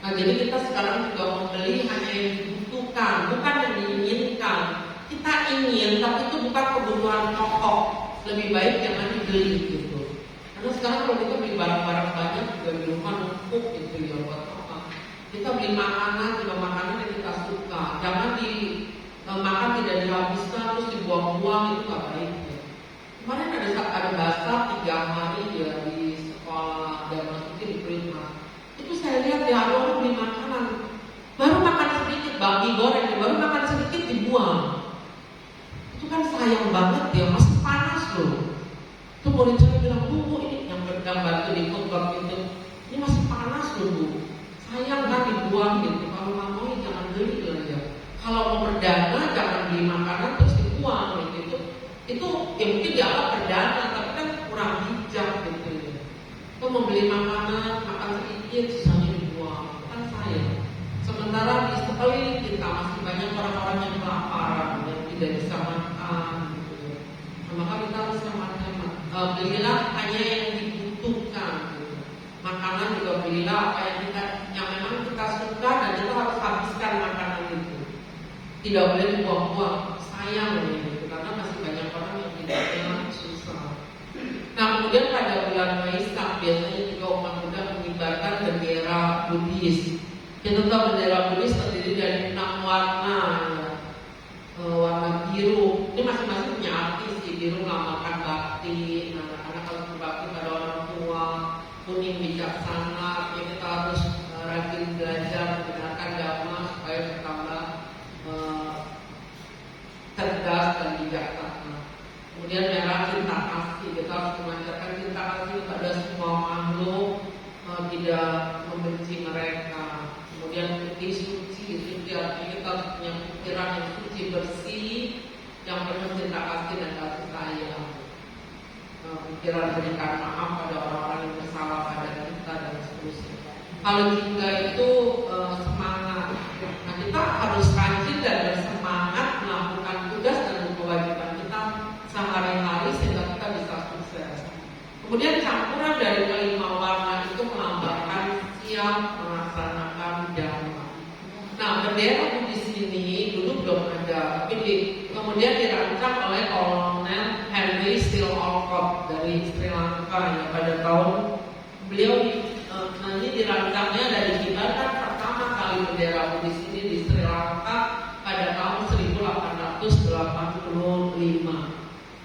Nah jadi kita sekarang juga membeli hanya yang dibutuhkan, bukan yang diinginkan. Kita ingin, tapi itu bukan kebutuhan pokok. Lebih baik jangan dibeli gitu. Karena sekarang kalau kita beli barang-barang banyak juga di rumah numpuk gitu ya, buat apa? Kita beli makanan juga makanan yang kita suka. Jangan makan tidak dihabiskan terus dibuang-buang, itu nggak baik ya. Kemarin ada bahasa 3 hari ya di sekolah dan masukin di Prima. Itu saya lihat ya, ada orang beli makanan, baru makan sedikit, babi goreng, baru makan sedikit dibuang. Itu kan sayang banget ya, masih panas loh. Itu murid saya bilang, Bu, ini yang bantu di kokor itu, ini masih panas loh Bu. Sayang kan dibuang gitu. Kalau nggak mau ya jangan beli lah ya. Kalau mau berdana jangan beli makanan terus dibuang gitu. Itu ya mungkin dianggap berdana, tapi kan kurang bijak gitu ya. Kalau mau beli makanan, makan sedikit, sisanya dibuang, kan sayang. Sementara di sekeliling kita masih banyak orang-orang yang kelaparan, yang tidak bisa makan gitu ya. Nah, maka kita harus hemat-hemat. Belilah hanya yang dibutuhkan gitu. Makanan juga belilah apa yang memang kita suka, dan kita harus habiskan makanan itu. Tidak boleh dibuang-buang, sayang gitu, karena masih banyak orang yang hidupnya susah. Nah, kemudian pada bulan Waisak biasanya juga umat Buddha mengibarkan bendera Buddhis. Kita tahu bendera Buddhis terdiri dari 6 warna ya. Warna biru, ini masing-masing punya arti sih. Biru melambangkan bakti, anak-anak harus berbakti pada orang tua. Kuning bijaksana, ya kita harus rajin belajar mendengarkan dhamma supaya bertambah cerdas dan bijaksana. Kemudian merah cinta kasih, kita harus mengajarkan cinta kasih kepada semua makhluk, tidak membenci mereka. Kemudian putih suci, itu artinya kita harus punya pikiran yang suci bersih, yang penuh cinta kasih dan kasih sayang. Pikiran berikan maaf pada orang-orang yang bersalah pada kita dan seterusnya. Kalau juga itu semangat. Nah, kita harus rajin dan bersemangat melakukan tugas dan kewajiban kita sehari-hari sehingga kita bisa sukses. Kemudian campuran dari kelima warna itu melambangkan siap melaksanakan dhamma. Nah, bendera di sini dulu belum ada, tapi kemudian dirancang oleh Kolonel Henry Steele Olcott dari Sri Lanka ya, pada tahun beliau nanti dirancangnya dari dikibarkan pertama kali bendera di sini di Sri Lanka pada tahun 1885.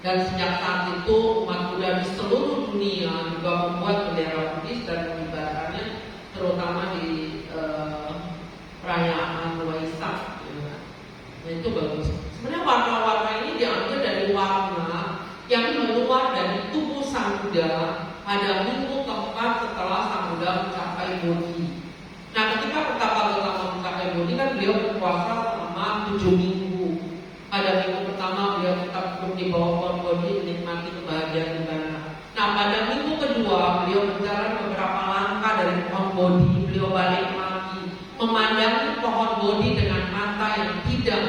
Dan sejak saat itu umat Buddha di seluruh dunia juga membuat bendera Buddhis dan mengibarkannya, terutama di perayaan Waisak ya. Nah, itu bagus. Sebenarnya warna-warna ini diambil dari warna yang keluar dari tubuh Sang Buddha pada minggu keempat setelah Sang Buddha mencapai Bodhi. Nah, ketika pertama mencapai Bodhi kan beliau berpuasa selama 7 minggu. Pada minggu pertama beliau tetap duduk di bawah pohon Bodhi menikmati kebahagiaan nibbana. Nah, pada minggu kedua beliau berjalan beberapa langkah dari pohon Bodhi. Beliau balik lagi memandangi pohon Bodhi dengan mata yang tidak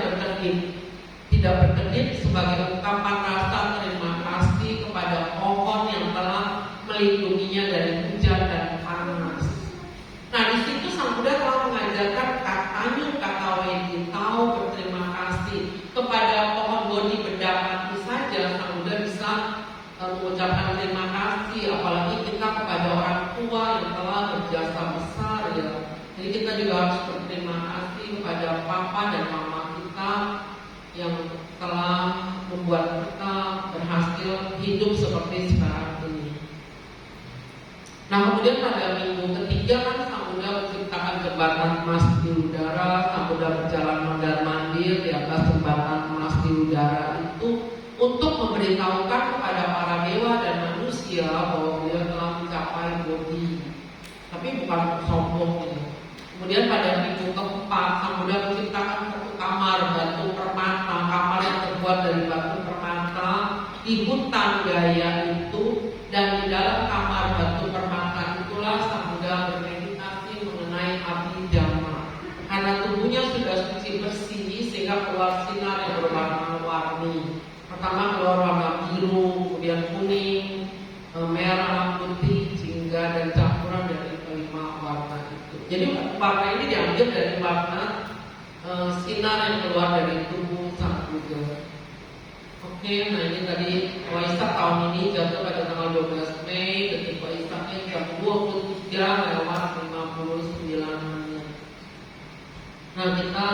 berkedip sebagai ungkapan rasa terima kasih kepada pohon yang telah melindunginya dari hujan dan panas. Nah, di situ Sang Buddha telah mengajarkan kata wedi, tahu berterima kasih kepada pohon Bodhi benda mati saja. Sang Buddha bisa mengucapkan terima kasih, apalagi kita kepada orang tua yang telah berjasa besar ya. Jadi kita juga harus berterima kasih kepada papa dan mama kita yang telah membuat kita berhasil hidup seperti sekarang ini. Nah, kemudian pada minggu ketiga kan Sang Buddha menciptakan jembatan emas di udara. Sang Buddha berjalan mondar-mandir di atas jembatan emas di udara itu untuk memberitahukan kepada para dewa dan manusia bahwa beliau telah mencapai Bodhi. Tapi bukan sombong ini. Kemudian pada minggu keempat Sang Buddha menciptakan satu kamar batu permata, kamar yang terbuat dari batu permata di hutan Gaya itu, dan di dalam kamar batu permata itulah Sang Buddha bermeditasi mengenai Abhidhamma. Karena tubuhnya sudah suci bersih sehingga keluar sinar yang berwarna-warni. Pertama keluar warna biru, kemudian kuning, merah, putih, jingga, dan campuran dari kelima warna itu. Jadi warna ini diambil dari warna sinar yang keluar dari tubuh Sang Buddha. Oke, nah ini tadi Waisak tahun ini jatuh pada tanggal 12 Mei, detik Waisaknya jam 23:59 menit. Nah kita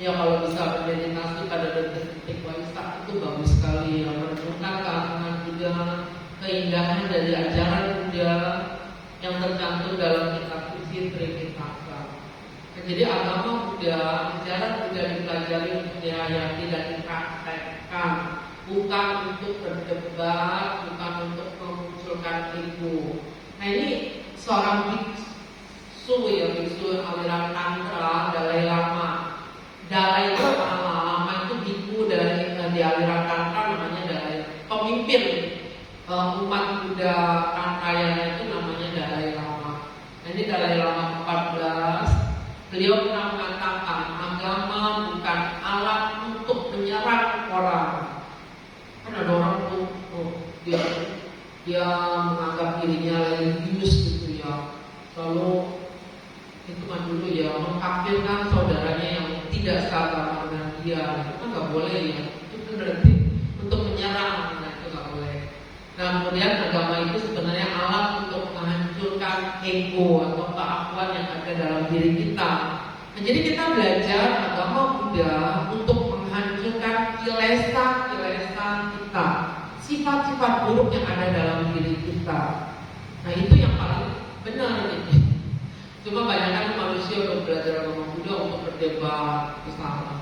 ya kalau bisa bermeditasi pada detik-detik Waisak itu bagus sekali ya, merenungkan keagungan Buddha, keindahan dari ajaran Buddha yang tercantum dalam kitab suci Tripitaka. Nah, jadi agama Buddha, ajaran Buddha dipelajari untuk dihayati dan dipraktekkan, bukan untuk berdebat, bukan untuk memunculkan ego. Nah ini seorang biksu aliran Tantra, Dalai Lama. Dalai Lama itu biku dari di aliran Tantra namanya Dalai. Pemimpin umat Buddha Tantrayana itu namanya Dalai Lama. Nah ini Dalai Lama 14. Beliau pernah mengatakan agama bukan alat untuk menyerang orang. Kan ada orang tuh dia menganggap dirinya religius gitu ya. Lalu itu kan dulu ya mengkafirkan saudaranya yang tidak seagama dengan dia. Itu kan nggak boleh ya. Itu kan berarti untuk menyerang. Nah itu nggak boleh. Nah kemudian agama itu sebenarnya alat untuk menghancurkan ego atau keakuan yang ada dalam diri kita. Nah, jadi kita belajar agama Buddha untuk menghancurkan kilesa-kilesa kita, sifat-sifat buruk yang ada dalam diri kita. Nah itu yang paling benar ini. Cuma banyak manusia untuk belajar agama Buddha untuk berdebat kesalahan.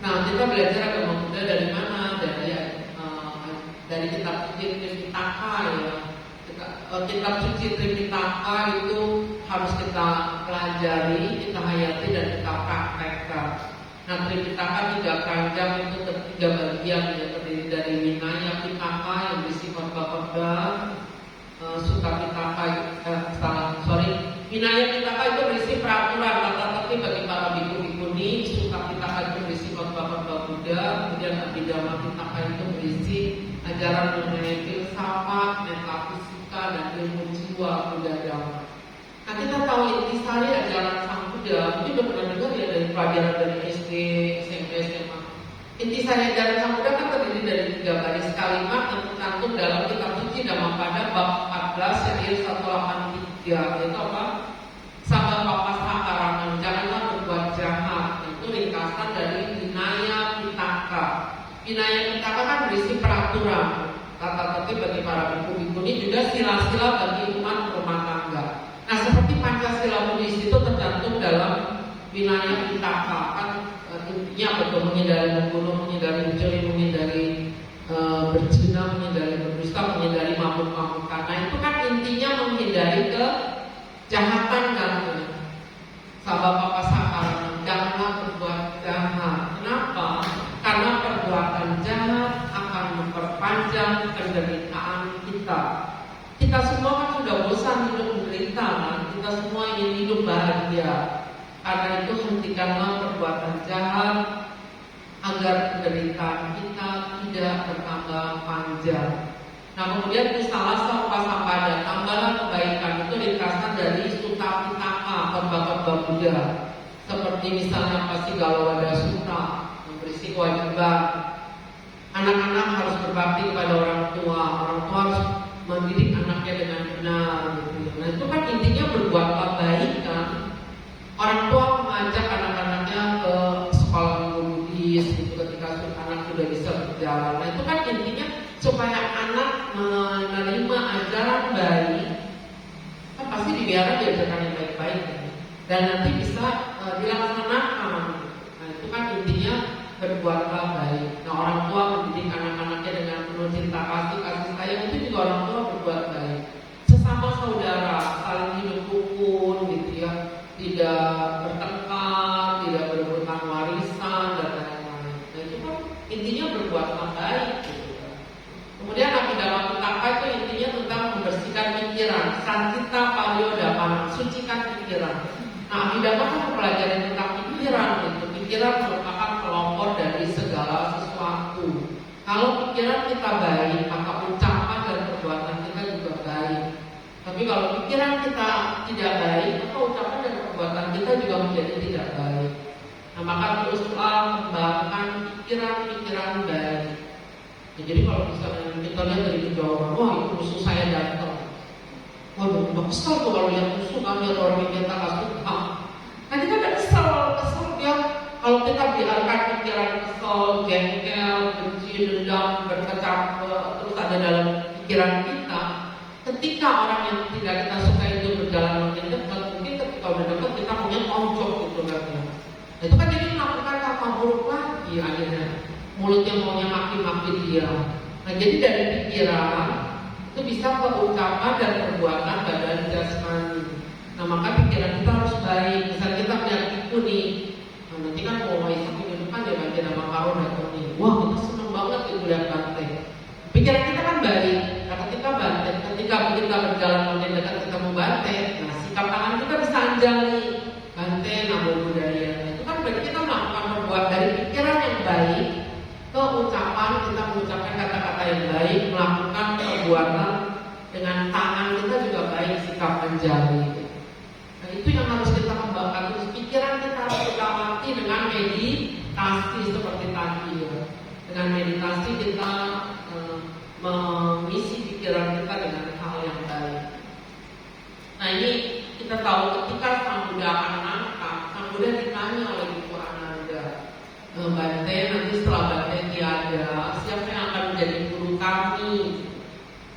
Nah kita belajar agama Buddha dari mana? Dari kitab suci Tripitaka ya. Kitab suci Tripitaka itu harus kita pelajari, kita hayati dan kita praktekkan. Nah Tripitaka 3 keranjang itu 3 bagian ya, terdiri dari Vinaya Pitaka yang berisi khotbah-khotbah, Sutta Pitaka, Vinaya Pitaka itu berisi peraturan tata tertib bagi para biku-bikuni, Sutta Pitaka itu berisi khotbah-khotbah Buddha, kemudian Abhidhamma Pitaka itu berisi ajaran mengenai filsafat, metafisika dan ilmu jiwa Buddha Dhamma. Nah kita tahu intisari ajaran Sang Buddha, mungkin udah pernah dengar ya dari pelajaran dari SD, SMP, SMA. Intisari ajaran Sang Buddha kan terdiri dari 3 baris kalimat yang tercantum dalam kitab suci Dhammapada bab 14 syair 183, yaitu apa? Sabda Papa Sakarangan, janganlah berbuat jahat. Itu ringkasan dari Vinaya Pitaka. Vinaya Pitaka kan berisi peraturan tata tertib bagi para biku-bikuni, juga sila-sila bagi umat rumah tangga. Nah seperti Pancasila Buddhis itu tercantum dalam Vinaya Pitaka kan intinya betul menghindari membunuh, menghindari mencuri, menghindari berzina, menghindari berdusta, menghindari mabuk-mabukan. Nah itu kan intinya menghindari kejahatan kan. Sabda Papa Sakarangan, janganlah berbuat jahat. Kenapa? Karena perbuatan jahat akan memperpanjang penderitaan kita. Kita semua kan sudah bosan hidup menderita kan? Kita semua ingin hidup bahagia. Karena itu hentikanlah perbuatan jahat agar penderitaan kita tidak bertambah panjang. Nah kemudian Kusalasa Upasampada, tambahlah kebaikan, itu ringkasan dari Sutta Pitaka, khotbah-khotbah Buddha. Seperti misalnya Pasigalawada Sutta yang berisi kewajiban anak-anak harus berbakti kepada orang tua harus mendidik anaknya dengan benar gitu. Nah itu kan intinya berbuatlah baik kan. Orang tua mengajak anak-anaknya ke sekolah Buddhis gitu, ketika anak sudah bisa berjalan. Nah itu kan intinya supaya anak menerima ajaran baik, kan pasti dibiarkan diajarkan yang baik-baik kan? Dan nanti bisa dilaksanakan. Nah itu kan intinya berbuatlah baik. Nah orang tua mendidik anak-anaknya dengan penuh cinta kasih sayang, itu juga orang tua berbuat baik. Sesama saudara saling hidup rukun gitu ya, tidak bertengkar, tidak berebutkan warisan dan lain-lain. Nah itu kan intinya berbuatlah baik gitu ya. Kemudian Abhidhamma Pitaka itu intinya tentang membersihkan pikiran, Sancita Pariodapana, sucikan pikiran. Nah Abhidhamma kan mempelajari tentang pikiran itu. Pikiran merupakan pelopor dari segala sesuatu. Kalau pikiran kita baik, maka ucapan dan perbuatan kita juga baik. Tapi kalau pikiran kita tidak baik, maka ucapan dan perbuatan kita juga menjadi tidak baik. Nah maka teruslah kembangkan pikiran-pikiran baik. jadi kalau misalnya kita lihat dari kejauhan, wah itu musuh saya datang. Waduh, udah kesel tuh kalau lihat musuh kan, lihat orang yang kita gak suka. Nah kita udah kesel ya. Kalau kita biarkan pikiran kesel, jengkel, benci, dendam, berkecap, terus ada dalam pikiran kita, ketika orang yang tidak kita suka itu berjalan makin dekat, mungkin ketika udah dekat kita punya tonjok gitu kan. Nah, itu kan jadi melakukan kata buruk lagi akhirnya. Mulutnya maunya maki-maki dia. Nah jadi dari pikiran itu bisa ke ucapan dan perbuatan badan jasmani. Nah maka pikiran kita harus baik. Misalnya kita melihat itu nih, nah, nanti kan mau Waisak minggu depan dia ganti nama Karo atau nih. Wah kita seneng banget itu lihat banteng. Pikiran kita kan baik. Kata kita banteng. Ketika kita berjalan makin dekat kita mau banteng, nah sikap tangan kita bisa anjali banteng, nama budaya. Itu kan berarti kita melakukan perbuatan dari pikiran yang baik ke ucapan, kita mengucapkan kata-kata yang baik, melakukan perbuatan dengan tangan kita juga baik, sikap menjadi. Nah itu yang harus kita kembangkan. Terus pikiran kita harus kita latih dengan meditasi seperti tadi ya. Dengan meditasi kita mengisi pikiran kita dengan hal yang baik. Nah ini kita tahu ketika Sang Buddha akan menangkap, Sang Buddha ditanya oleh Biku Ananda, Bante, nanti setelah Bante tiada, siapa yang akan menjadi guru kami?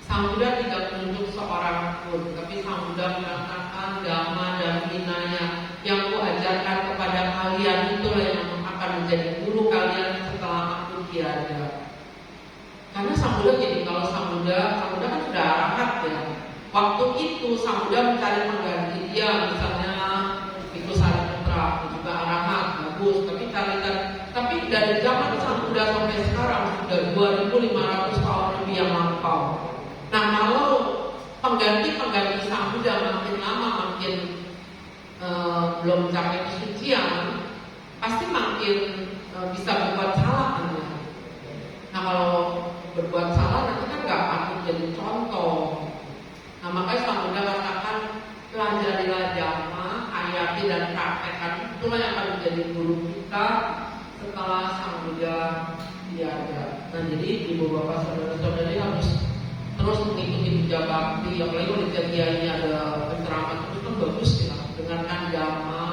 Sang Buddha tidak menunjuk seorang pun, tapi Sang Buddha mengatakan Dhamma dan Vinaya yang kuajarkan kepada kalian itulah yang akan menjadi guru kalian setelah aku tiada. Karena Sang Buddha jadi kalau Sang Buddha kan sudah arahat ya. Waktu itu Sang Buddha mencari pengganti dia, misalnya Biku Sariputra juga arahat, bagus, tapi dari zaman Sang Buddha sampai sekarang sudah 2500 tahun lebih yang lampau. Nah kalau pengganti Sang Buddha makin lama makin belum mencapai kesucian, pasti makin bisa berbuat salah kan. Nah kalau berbuat salah nanti kan nggak patut jadi contoh. Nah makanya Sang Buddha katakan pelajarilah Dhamma, hayati dan praktekkan, itulah yang akan menjadi guru kita setelah Sang Buddha tiada. Nah jadi ibu bapak saudara-saudari harus terus mengikuti puja bakti, apalagi kalau di Kiai ini ada penceramah terus kan bagus ya. Dengarkan Dhamma,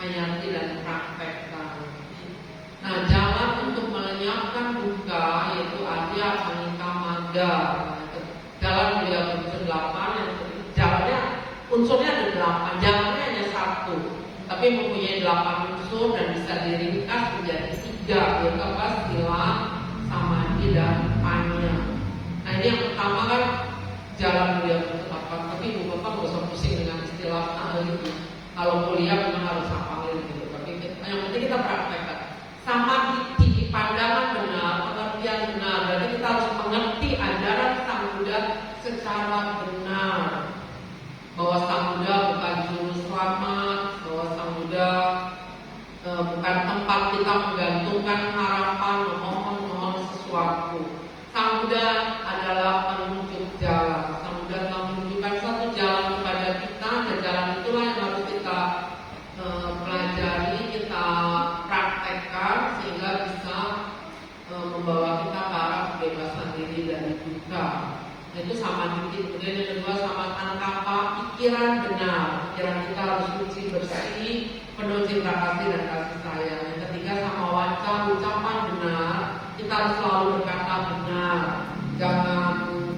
hayati dan praktekkan. Nah jalan untuk melenyapkan duka yaitu Arya Sanita Magga. Jalan beliau unsur 8, yang jalannya unsurnya ada 8, jalannya hanya 1, tapi mempunyai 8 unsur dan bisa diringkas menjadi 3, yaitu apa? Sila, samadhi dan panya. Nah ini yang pertama kan jalan beliau unsur 8, tapi ibu bapak gak usah pusing dengan istilah itu. Kalau kuliah memang harus hafalin gitu, tapi yang penting kita praktekkan. Samadhi, pandangan benar, pengertian benar. Berarti kita harus mengerti ajaran Sang Buddha secara benar. Bahwa Sang Buddha bukan juru selamat, bahwa Sang Buddha bukan tempat kita menggantungkan harapan, memohon sesuatu. Sang Buddha adalah penunjuk jalan. Sang Buddha telah menunjukkan satu jalan kepada kita, dan jalan itulah yang harus kita pelajari, kita praktekkan sehingga bisa membawa kita ke arah kebebasan diri dari duka. Itu sama dikit. Kemudian yang kedua sama tangkapa, pikiran benar. Pikiran kita harus suci bersih, penuh cinta kasih dan kasih sayang. Yang ketiga sama waca, ucapan benar. Kita harus selalu berkata benar. Jangan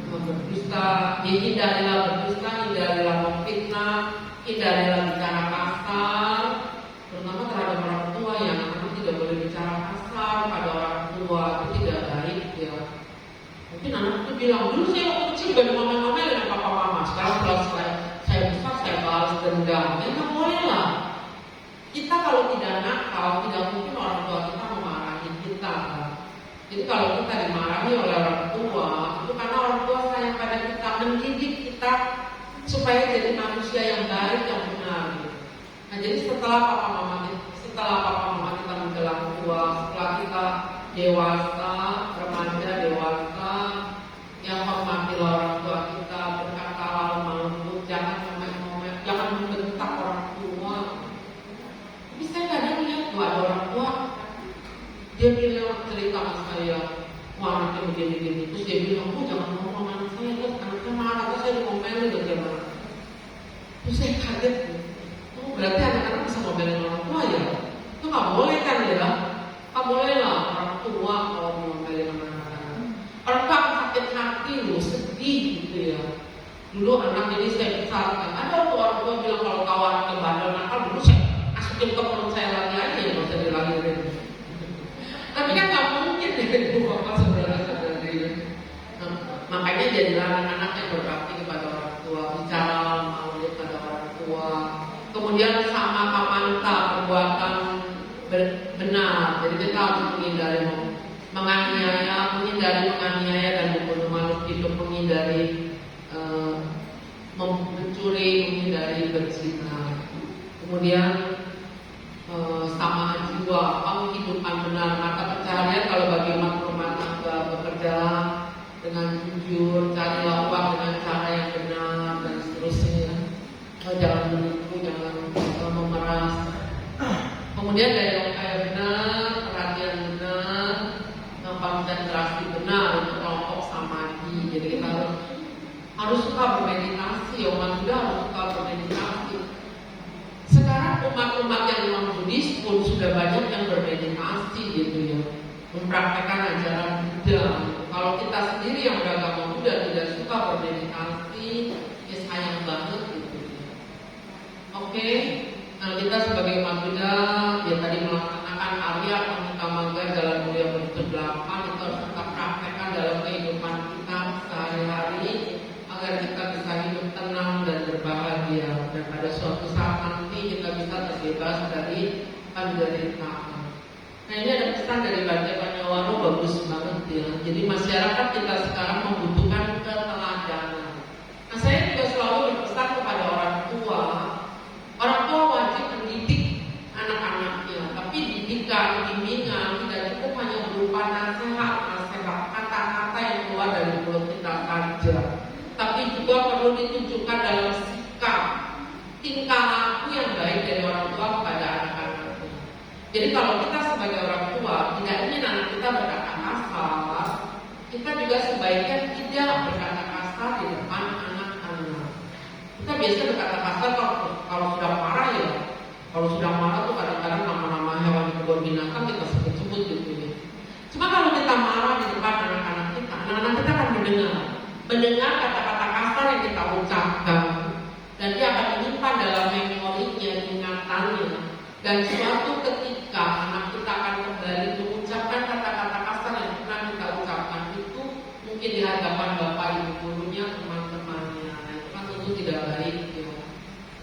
berdusta. Hindarilah berdusta, hindarilah memfitnah, hindarilah bicara kasar, terutama terhadap orang tua ya. Anak tidak boleh bicara kasar pada orang tua, itu tidak baik ya. Mungkin anak itu bilang, dulu saya waktu kecil gak ngomel-ngomel dengan papa mama, sekarang setelah saya besar saya balas dendam. Ya nggak boleh lah. Kita kalau tidak nakal, tidak mungkin orang tua kita memarahi kita. Jadi kalau kita dimarahi oleh orang tua, itu karena orang tua sayang pada kita, mendidik kita supaya jadi manusia yang baik, yang benar. Nah jadi setelah papa mama kita menjelang tua, setelah kita dewasa, remaja, dewasa, yang hormatilah orang tua kita, berkatalah lemah lembut, jangan ngomel-ngomel, jangan membentak orang tua. Tapi saya kadang lihat tuh ada orang tua, dia bilang cerita sama saya, wah anaknya begini-begini. Terus dia bilang, jangan ngomong sama anak saya, kan anaknya marah, terus saya dikomelin gitu dia marah. Terus saya kaget, berarti anak-anak bisa ngomelin orang tua ya? Itu nggak boleh kan ya? Nggak boleh lah orang tua kalau ngomelin anak-anak. Orang tua akan sakit hati loh, sedih gitu ya. Dulu anak ini saya besarkan, ada orang tua bilang kalau tahu anaknya bandel nakal, dulu saya masukin ke perut saya lagi aja, nggak usah dilahirin. Tapi kan nggak mungkin ya ibu bapak saudara-saudari. Makanya jadilah anak-anak yang berbakti kepada orang tua, bicara maulid kepada orang tua. Kemudian sama kamanta perbuatan benar. Jadi kita harus menghindari menganiaya dan membunuh makhluk hidup, menghindari mencuri, menghindari berzina. Kemudian sama jiwa, kehidupan benar, maka pencaharian kalau bagi rumah tangga bekerja dengan jujur, carilah uang dengan cara yang benar dan seterusnya. Jangan menipu, jangan memeras. Kemudian daya upaya benar, perhatian benar, konsentrasi benar untuk kelompok samadhi. Jadi kita harus suka bermeditasi, umat Buddha harus suka bermeditasi. Sekarang umat-umat yang non Buddhis pun sudah banyak yang bermeditasi gitu ya, mempraktekkan ajaran Buddha. Kalau kita sendiri yang beragama Buddha tidak suka bermeditasi, ya sayang banget gitu ya. Oke, nah kita sebagai umat Buddha ya tadi melaksanakan Arya Pamita Magga Jalan Mulia Beritu 8 itu harus kita praktekkan dalam kehidupan kita sehari-hari agar kita bisa hidup tenang dan berbahagia, dan pada suatu saat nanti kita bisa terbebas dari penderitaan. Nah ini ada pesan dari Bante Panyawaru bagus banget ya. Jadi masyarakat kita sekarang membutuhkan keteladanan. Nah saya juga selalu berpesan kepada orang tua wajib mendidik anak-anaknya. Tapi didikan, bimbingan tidak cukup hanya berupa nasihat, kata-kata yang keluar dari mulut kita saja, tapi juga perlu ditunjukkan dalam sikap, tingkah laku yang baik dari orang tua kepada anak-anaknya. Jadi kalau kita sebagai orang tua tidak ingin anak kita berkata kasar, kita juga sebaiknya tidak berkata kasar di depan anak-anak. Kita biasa berkata kasar kalau sudah marah ya. Kalau sudah marah tuh kadang-kadang nama-nama hewan kebun binatang kita sebut-sebut gitu ya. Cuma kalau kita marah di depan anak-anak kita akan mendengar kata-kata kasar yang kita ucapkan, dan dia akan menyimpan dalam memorinya, ingatannya. Dan suatu ketika anak kita akan kembali mengucapkan kata-kata kasar yang pernah kita ucapkan itu, mungkin di hadapan bapak ibu gurunya, teman-temannya. Nah, itu kan tentu tidak baik ya.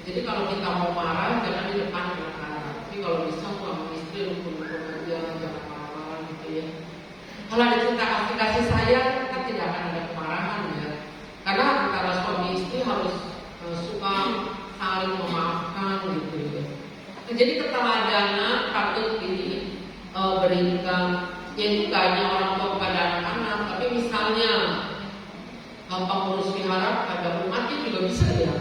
Jadi kalau kita mau marah jangan di depan anak-anak. Tapi kalau bisa suami istri rukun-rukun aja, jangan marah-marah gitu ya. Kalau ada cinta kasih sayang, kan tidak akan ada kemarahan ya. Karena antara suami istri harus suka saling memaafkan gitu ya. Nah, jadi keteladanan patut diberikan. Ya itu gak hanya orang tua kepada anak-anak, tapi misalnya pengurus wihara pada umatnya juga bisa ya.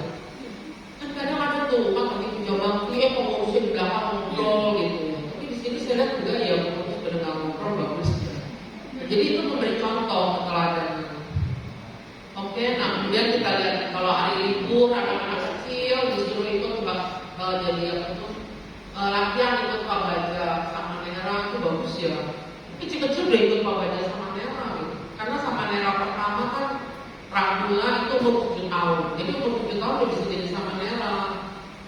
Kadang ada tuh umat lagi punya bakti, pengurusnya di belakang ngobrol gitu. Tapi di sini saya lihat juga ya pengurus berdengar ngobrol bagus ya. Nah, jadi itu memberi contoh keteladanan. Oke, nah kemudian kita lihat kalau hari libur anak-anak kecil disuruh ikut jadi apa tuh latihan ikut pabaja sama nera itu bagus ya. Kecil-kecil udah ikut pabaja sama nera gitu. Karena sama nera pertama kan Rambulan itu umur 7 tahun. Jadi umur 7 tahun udah bisa jadi sama nera.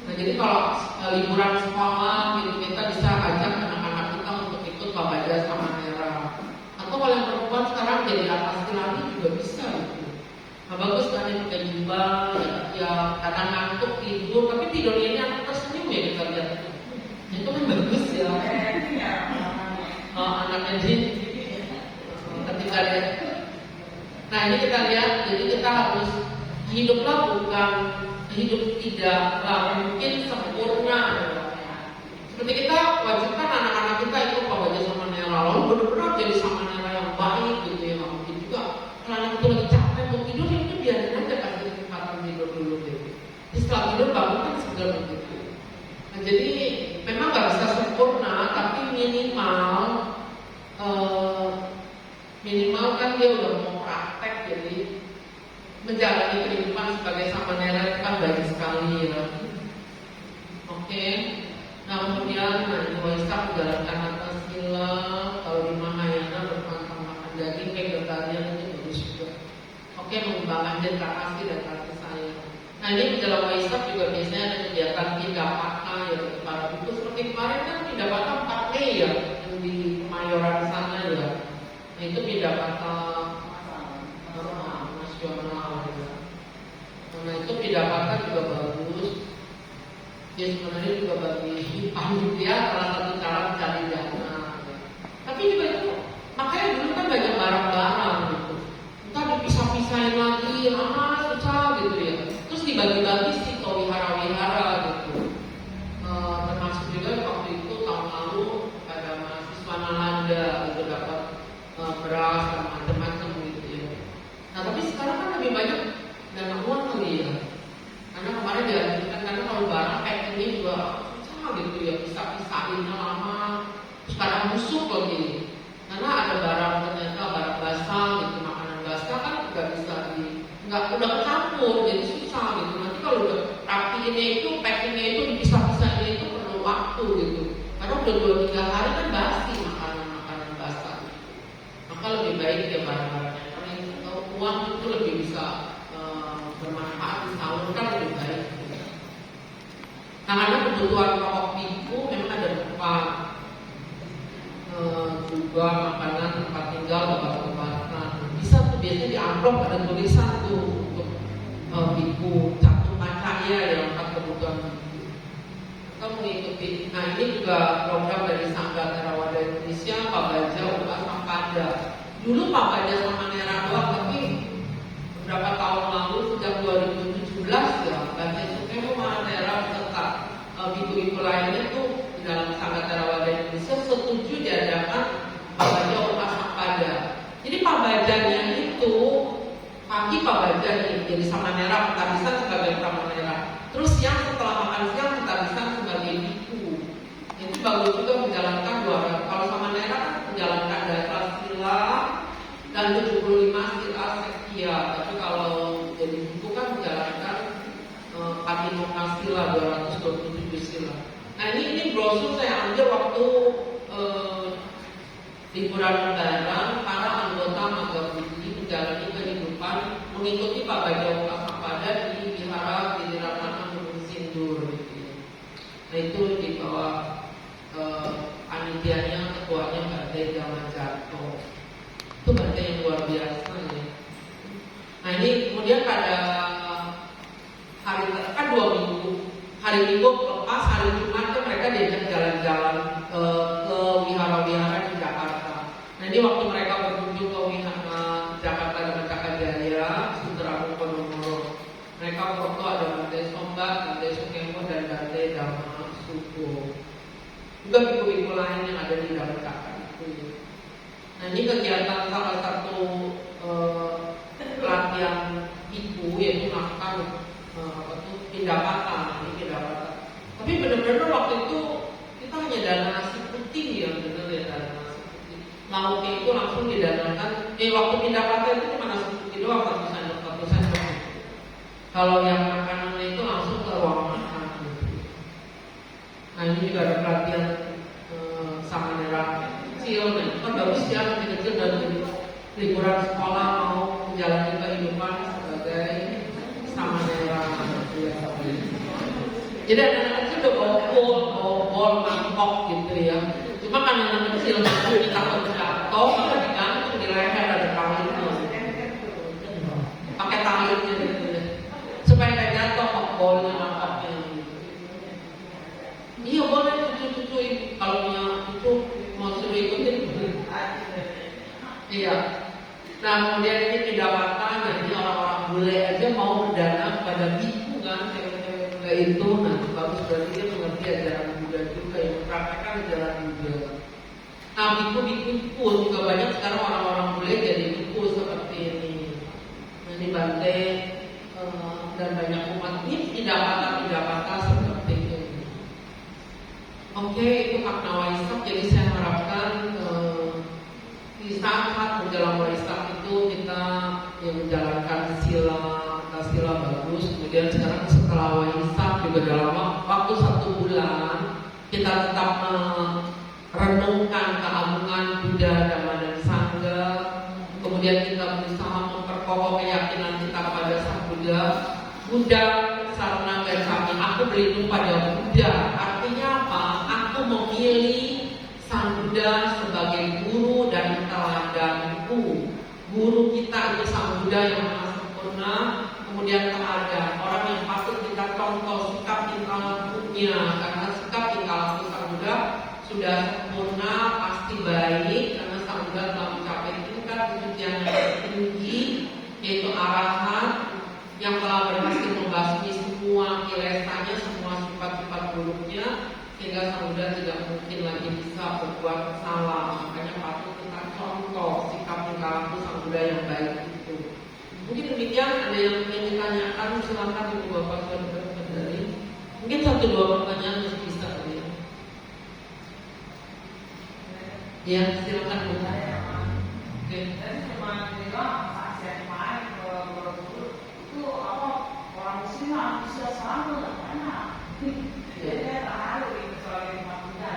Nah jadi kalau liburan sekolah gitu, kita bisa ajak anak-anak kita untuk ikut pabaja sama nera. Atau kalau yang perempuan sekarang jadi atas lari juga bisa gitu. Nah bagus kan yang pakai jubah ya kadang ngantuk tidur, tapi tidurnya ini anak tersenyum ya kita lihat. Itu kan bagus ya. Anaknya jadi ketika dia. Nah ini kita lihat, jadi kita harus hiduplah bukan hidup tidak mungkin sempurna. Seperti kita wajibkan anak-anak kita ikut pabaja sama nera, lalu benar-benar jadi sama nera yang baik gitu ya. Nggak mungkin juga kalau anak itu lagi capek mau tidur ya udah biarin aja kasih kesempatan tidur dulu gitu. Jadi setelah tidur bangun kan segera begitu. Nah jadi memang nggak bisa sempurna, tapi minimal kemudian Waisak menjalankan Natasila. Kalau di Mahayana berpantang makan daging, vegetarian itu bagus juga. Oke, mengembangkan cinta kasih dan kasih sayang. Nah ini menjelang Waisak juga biasanya ada kegiatan pindah patah ya bagi para biku. Seperti kemarin kan pindah patah 4 Mei ya, yang di Kemayoran sana ya. Nah itu pindah patah nasional ya. Nah itu pindah patah juga bagus. Ya sebenarnya juga bagi panitia salah satu cara mencari dana. Tapi juga itu makanya dulu kan banyak barang-barang gitu. Entah dipisah-pisahin lagi, susah gitu ya. Terus dibagi-bagi sih ke wihara-wihara gitu. Termasuk juga waktu itu tahun lalu ada mahasiswa Nalanda itu dapat beras dan macam-macam gitu ya. Nah tapi sekarang kan lebih banyak dana uang kali ya. Karena kemarin dianjurkan karena kalau barang packingnya juga susah gitu ya, pisah-pisahinnya lama, terus kadang busuk lagi. Karena ada barang ternyata barang basah gitu, makanan basah kan nggak udah kecampur, jadi susah gitu. Nanti kalau udah rapiinnya itu, packingnya itu dipisah-pisahinnya itu perlu waktu gitu. Karena udah 2-3 hari kan basi makanan basah. Maka lebih baik ya barang-barangnya. Karena uang itu lebih bisa bermanfaat disalurkan lebih baik. Nah karena kebutuhan pokok biku memang ada berupa juga makanan, tempat tinggal, obat-obatan. Bisa tuh biasanya di amplop ada tulisan tuh untuk biku satu macaya yang lengkap kebutuhan biku. Kita mengikuti. Nah ini juga program dari Sangga Theravada Indonesia, Pak Baja, Upa Sampada. Dulu Pak Baja sama Nera doang, tapi beberapa tahun lalu sejak 2017 ya Baca Sukemo Mahanera beserta biku-biku lainnya tuh di dalam Sangga Theravada Indonesia setuju diadakan Pak Baja Upa Sampada. Jadi Pak Bajanya itu pagi Pak Baja nih jadi Samanera penghabisan sebagai Samanera. Terus siang setelah makan siang penghabisan sebagai biku. Itu bagus juga menjalankan kalau Samanera kan menjalankan dasar sila dan 75 sila sekia. Tapi kalau jadi biku kan menjalankan Patimokkha sila 227 sila. Nah ini brosur saya ambil waktu liburan lebaran para anggota Magabudi menjalani kehidupan mengikuti Pak Baja Upa Sampada di Wihara Girirapana Gunung Sindur. Nah itu di bawah panitianya ketuanya Bante Dhammajato. Itu Bante yang luar biasa ya. Nah ini kemudian pada hari kan 2 minggu, hari Minggu lepas hari Jumat kan mereka diajak jalan-jalan ke wihara-wihara di Jakarta. Nah ini waktu mereka berkunjung ke wihara Jakarta dan Cakajaya, Sutra Podomoro, mereka foto ada Bante Sombat, Bante Sukemo dan Bante Dhamma Suko. Juga biku-biku lain yang ada di dalam Jakarta itu. Nah ini kegiatan salah satu pelatihan biku yaitu melakukan pindah patah, Tapi benar-benar waktu itu kita hanya dana nasi putih ya, benar ya dana nasi putih. Lauknya itu langsung didanakan. Waktu pindah patah itu cuma nasi putih doang, 1 sendok. Kalau yang makanannya itu langsung ke ruang makan. Nah ini juga ada pelatihan Samanera kecil. Nah itu kan bagus ya nanti kecil dan liburan sekolah mau menjalani kehidupan sebagai Samanera. Jadi anak-anak kecil udah bawa bol, mangkok gitu ya. Cuma kan anak kecil kita takut jatuh, maka digantung di leher ada talinya. Pakai talinya gitu ya. Supaya nggak jatuh bolnya mangkoknya. Iya boleh cucu-cucuin kalau punya cucu mau suruh ikutin. Iya. Nah kemudian ini pindah patah, jadi orang-orang bule aja mau berdana pada biku kan, cewek-cewek itu, nah bagus berarti dia mengerti ajaran Buddha juga, yang mempraktekkan ajaran Buddha. Nah biku-biku pun juga banyak sekarang orang-orang bule jadi biku seperti ini. Nah ini Bante dan banyak umat ini pindah patah seperti ini. Oke, itu makna Waisak. Jadi saya harapkan di saat menjelang Waisak itu kita menjalankan sila bagus. Kemudian sekarang setelah Waisak juga dalam waktu 1 bulan kita tetap merenungkan keagungan Buddha, Dhamma dan Sangha, kemudian kita berusaha memperkokoh keyakinan kita pada Sang Buddha. Buddha sarana gacchami, aku berlindung pada Buddha. Artinya apa? Aku memilih Sang Buddha sebagai guru dan teladanku. Guru kita itu Sang Buddha yang maha sempurna, kemudian teladan, orang yang patut kita contoh sikap tingkah lakunya, karena sikap tingkah laku Sang Buddha sudah sempurna, pasti baik, karena Sang Buddha telah mencapai tingkat kesucian yang tinggi, yaitu arahat, yang telah berhasil membasmi semua kilesanya, semua sifat-sifat buruknya, sehingga Sang Buddha tidak mungkin lagi bisa berbuat salah. Makanya patut kita contoh sikap tingkah laku Sang Buddha yang baik itu. Mungkin demikian. Ada yang ingin ditanyakan, silakan Ibu Bapak Saudara-saudari. Mungkin 1-2 pertanyaan masih bisa ya. Ya, silakan Bu. Oke. Tadi cuma bilang saksian main ke Borobudur itu apa orang Muslim bisa selalu karena jadi terharu itu sebagai umat Buddha.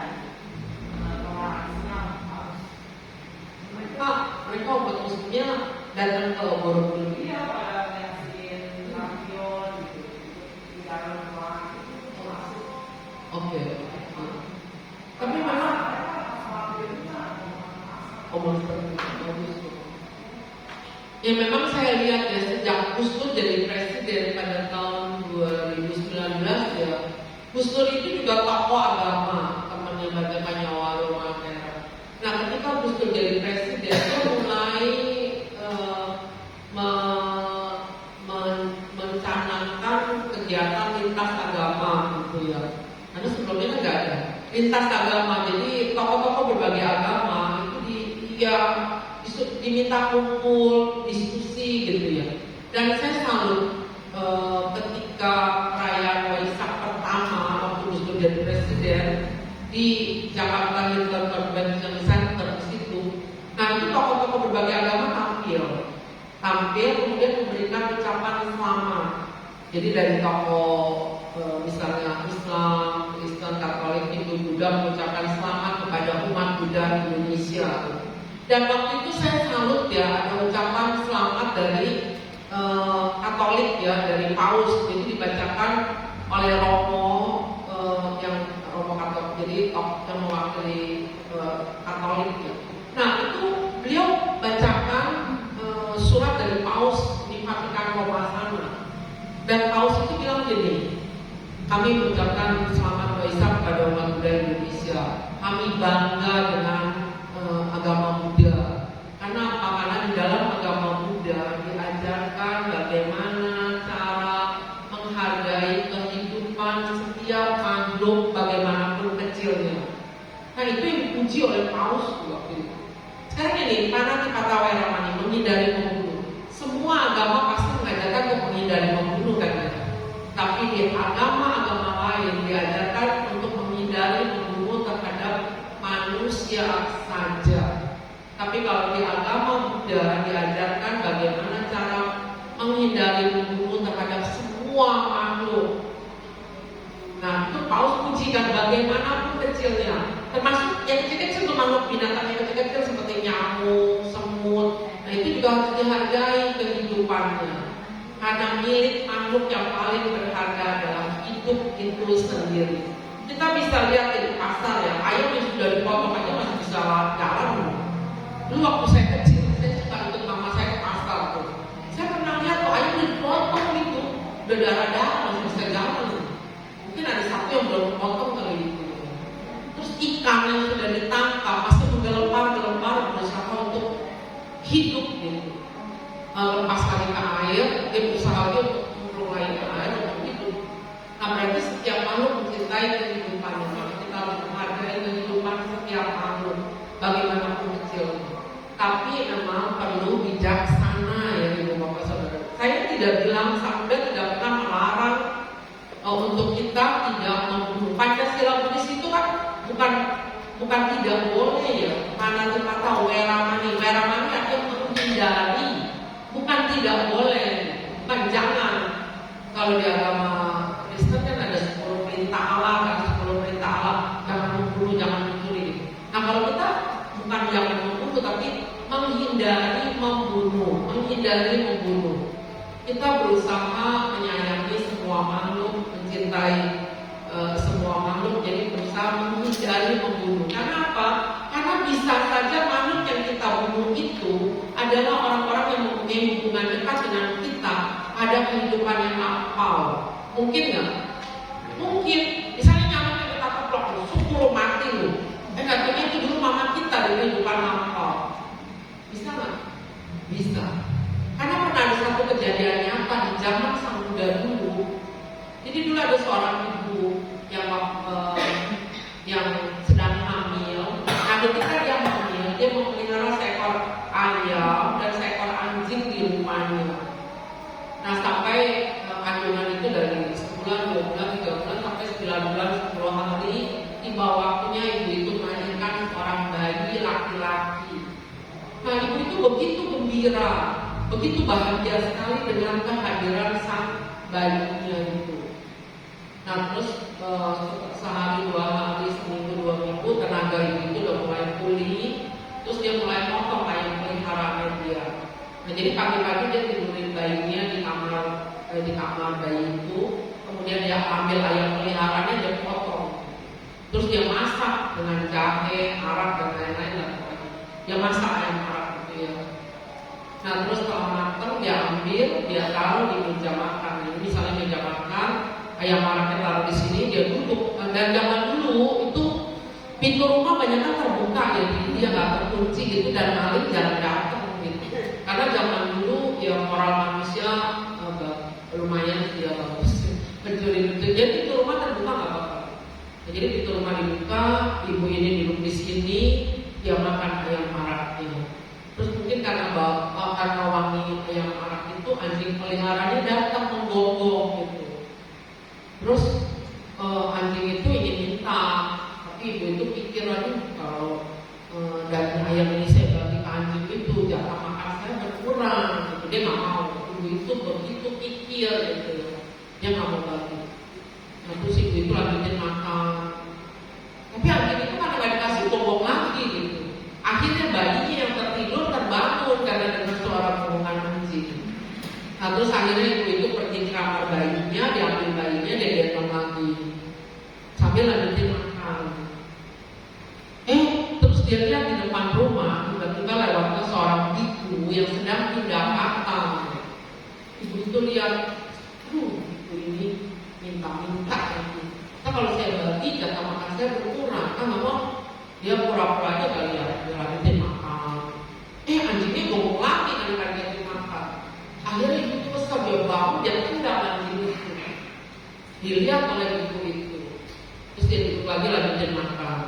Orang Islam harus mereka umat Muslimnya datang ke Borobudur. dia pada menyaksikan lampion gitu di dalam ruang itu termasuk. Oke. Tapi memang bagus. Ya memang saya lihat ya sejak Gus Dur jadi presiden pada tahun 2019 ya, Gus Dur itu juga tokoh agama, temannya Bagaimana Nyawaro Mangera. Nah ketika Gus Dur jadi presiden dia mulai mencanangkan kegiatan lintas agama gitu ya. Karena sebelumnya kan nggak ada lintas agama, jadi tokoh-tokoh berbagai agama diminta kumpul, diskusi gitu ya. Dan saya salut ketika perayaan Waisak pertama waktu Gus Dur jadi presiden di Jakarta Hilton Convention Center di situ. Nah itu tokoh-tokoh berbagai agama tampil kemudian memberikan ucapan selamat. Jadi dari tokoh misalnya Islam, Kristen, Katolik, Hindu, Buddha mengucapkan selamat kepada umat Buddha Indonesia. Dan waktu itu saya salut ya, ada ucapan selamat dari Katolik ya, dari Paus. Jadi dibacakan oleh Romo yang Romo Katolik, jadi yang mewakili Katolik ya. Nah itu beliau bacakan surat dari Paus di Vatikan Roma sana. Dan Paus itu bilang gini, kami mengucapkan selamat Waisak kepada umat Buddha Indonesia. Kami bangga dengan agama Buddha. Karena apa? Karena di dalam agama Buddha diajarkan bagaimana cara menghargai kehidupan setiap makhluk bagaimanapun kecilnya. Nah itu yang dipuji oleh Paus waktu itu. Sekarang ini, karena kata Weramani menghindari membunuh. Semua agama pasti mengajarkan untuk menghindari membunuh kan ya. Tapi di agama-agama lain diajarkan untuk menghindari membunuh terhadap manusia saja. Tapi kalau di agama Buddha diajarkan bagaimana cara menghindari membunuh terhadap semua makhluk. Nah itu Paus pujikan bagaimanapun kecilnya, termasuk yang kecil-kecil itu makhluk binatang yang kecil-kecil seperti nyamuk, semut. Nah itu juga harus dihargai kehidupannya. Karena milik makhluk yang paling berharga adalah hidup itu sendiri. Kita bisa lihat di pasar ya, ayam yang sudah dipotong aja masih bisa jalan. Dulu waktu saya kecil, saya suka ikut mama saya ke pasar tuh. Saya pernah lihat tuh ayam dipotong gitu, udah darah-darah masih bisa jalan. Mungkin ada satu yang belum dipotong kali itu. Terus ikan yang sudah ditangkap masih menggelepar-gelepar berusaha untuk hidup gitu. Lepas lagi ke air, dia berusaha lagi untuk mulai ke air untuk hidup. Nah berarti setiap makhluk mencintai kehidupannya. Maka kita harus menghargai kehidupan setiap makhluk, bagaimanapun kecilnya. Tapi memang perlu bijaksana ya Ibu Bapak Saudara. Saya tidak bilang sampai tidak pernah melarang untuk kita tidak membunuh. Pancasila Buddhis itu kan bukan tidak boleh ya. Karena kita tahu Weramani artinya menghindari, bukan tidak boleh, bukan jangan. Kalau di agama Kristen kan ada 10 perintah Allah, kan 10 perintah Allah, jangan membunuh, jangan mencuri. Nah kalau kita bukan yang membunuh tapi menghindari membunuh. Kita berusaha menyayangi semua makhluk, mencintai semua makhluk, jadi berusaha menghindari membunuh. Karena apa? Karena bisa saja makhluk yang kita bunuh itu adalah orang-orang yang mempunyai hubungan dekat dengan kita, ada kehidupan yang akal. Mungkin nggak? Mungkin. Misalnya nyamuk yang kita keplok, syukur mati loh. Katanya itu dulu mama kita di kehidupan akal. Bisa nggak? Bisa. Karena pernah ada satu kejadian nyata di zaman Sang Buddha dulu. Jadi dulu ada seorang ibu yang sedang hamil. Nah, ketika dia hamil, dia memelihara seekor ayam dan seekor anjing di rumahnya. Nah, sampai kandungan itu dari sebulan, 2 bulan, 3 bulan sampai 9 bulan, 10 hari, tiba waktunya ibu itu melahirkan seorang bayi laki-laki. Nah, ibu itu begitu gembira, begitu bahagia sekali dengan kehadiran sang bayinya itu. Nah, terus sehari, 2 hari, seminggu, 2 minggu, tenaga ibu itu udah mulai pulih. Terus dia mulai potong ayam peliharaannya dia. Nah, jadi pagi-pagi dia tidurin bayinya di kamar bayi itu. Kemudian dia ambil ayam peliharaannya, dia potong. Terus dia masak dengan jahe, arak dan lain-lain. Dia masak ayam arak gitu ya. Nah, terus setelah matang dia ambil, dia taruh di meja makan. Ini misalnya meja makan, ayam araknya taruh di sini, dia duduk. Dan zaman dulu itu pintu rumah banyak kan terbuka, jadi dia nggak terkunci gitu dan maling jarang datang gitu. Karena zaman dulu ya moral manusia lumayan dia bagus, mencuri-mencuri. Jadi pintu rumah terbuka nggak apa-apa. Nah, jadi pintu rumah dibuka, ibu ini duduk di sini, dia makan ayam araknya. Terus mungkin karena wangi ayam arak itu, anjing peliharaannya datang menggonggong gitu. Terus anjing itu ingin minta, tapi ibu itu pikir lagi kalau daging ayam ini saya bagi ke anjing itu, jatah makan saya berkurang gitu. Dia nggak mau. Ibu itu begitu pikir gitu, dia nggak mau bagi. Nah, terus ibu itu lanjutin makan. Tapi anjing itu kan nggak dikasih gonggong lagi gitu. Akhirnya bayinya yang tertidur terbangun karena dengar suara gongongan anjing. Nah, terus akhirnya ibu itu pergi ke kamar bayinya, diambil bayinya, dia gendong lagi sambil lanjutin makan. Terus dia lihat di depan rumah tiba-tiba lewatnya seorang biku yang sedang pindah kata. Ibu itu lihat, ibu ini minta-minta lagi. Nah, kalau saya bagi jatah makan saya berkurang, kan nggak mau. Dia pura-pura aja kali ya, dia lanjutin makan. Anjingnya gonggong lagi kan dia makan. Akhirnya ibu itu kesel, dia bangun, dia tendang anjing itu. Dilihat oleh ibu itu. Terus dia duduk lagi lanjutin makan.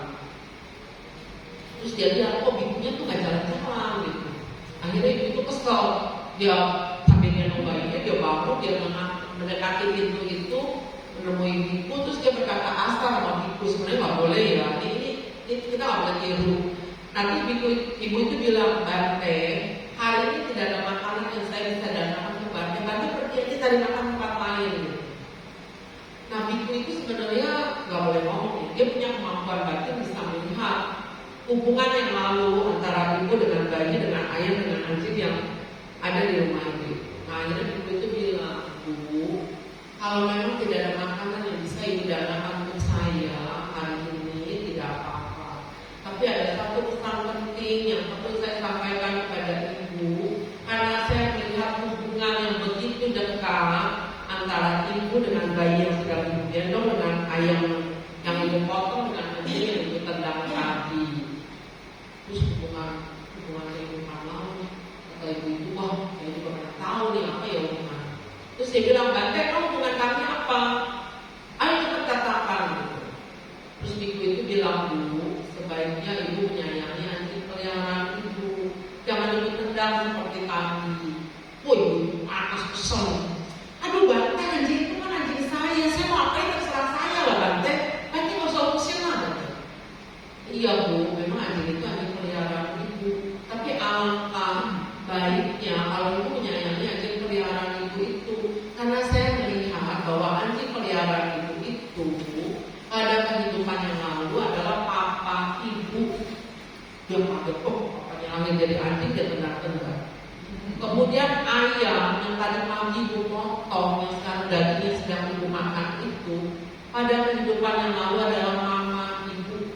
Terus dia lihat, bikunya tuh gak jalan-jalan gitu. Akhirnya ibu itu kesel. Dia sambil gendong bayinya, dia bangun, dia mendekati pintu itu, menemui biku, terus dia berkata kasar sama biku. Sebenarnya gak boleh ya, ini kita gak boleh tiru. Nanti ibu itu bilang, Bante, hari ini tidak ada makanan yang saya bisa danakan ke Bante. Bante pergi aja cari makan tempat lain. Nah, biku itu sebenarnya gak boleh ngomong. Dia punya kemampuan batin bisa melihat hubungan yang lalu antara ibu dengan bayi, dengan ayam, dengan anjing yang ada di rumah ibu. Nah, akhirnya ibu itu bilang, Bu, kalau memang tidak ada makanan yang bisa ibu danakan untuk saya hari ini, tidak apa-apa. Tapi ada satu pesan penting yang perlu saya sampaikan kepada ibu, karena saya melihat hubungan yang begitu dekat antara ibu dengan bayi yang sedang ibu gendong, dengan ayam yang ibu potong, dengan anjing yang ibu tendang tadi. Terus hubungan kehidupan lalu, kata ibu itu, saya juga pernah tahu nih apa ya hubungan. Terus dia bilang, Bante, hubungan kami apa? Ayo kita katakan. Terus ibu itu bilang, Bu, sebaiknya ibu menyayangi anjing peliharaan ibu, jangan ibu tendang seperti kami. Ibu panas kesel. Aduh Bante, anjing itu kan anjing saya mau apain terserah saya lah Bante. Bante nggak usah urusin lah. Iya Bu, memang anjing itu anjing peliharaan ibu. Tapi alangkah baiknya kalau ibu menyayangi anjing peliharaan ibu itu, karena saya melihat bahwa anjing peliharaan ibu itu pada kehidupan yang lalu adalah papa ibu. Dia kaget, oh papanya lahir jadi anjing, dia tendang-tendang. Kemudian ayam yang tadi pagi ibu potong, yang sekarang dagingnya sedang ibu makan itu, pada kehidupan yang lalu adalah mama ibu.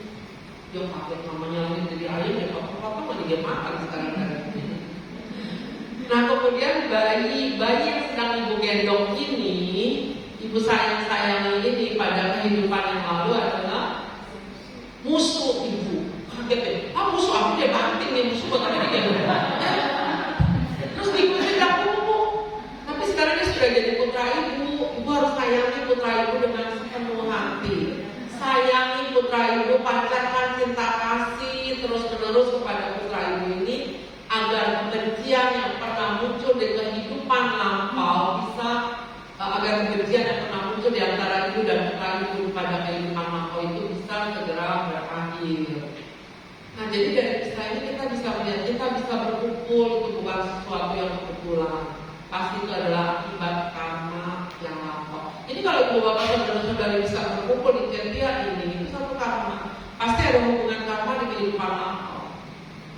Dia kaget, mamanya lahir jadi ayam, dia potong lagi dia makan sekarang dagingnya. Nah kemudian bayi yang sedang ibu gendong ini, ibu sayang-sayangi ini pada kehidupan yang lalu adalah musuh ibu. Kaget ya, musuh aku, dia banting nih musuh buat apa dia. Terus ibu tidak kumpul. Tapi sekarang dia sudah jadi putra ibu. Ibu harus sayangi putra ibu dengan sepenuh hati. Sayangi putra ibu, pancarkan cinta kasih terus-menerus kepada putra ibu ini, agar kebencian yang pernah muncul di kehidupan lampau bisa agar kebencian yang pernah muncul di antara ibu dan putra ibu pada kehidupan lampau itu bisa segera berakhir. Nah jadi dari kisah ini kita bisa melihat, kita bisa berkumpul itu bukan sesuatu yang kebetulan, pasti itu adalah akibat karma yang lampau. Ini kalau ibu bapak saudara-saudari bisa berkumpul di Cetia ini, itu satu karma, pasti ada hubungan karma di kehidupan lampau.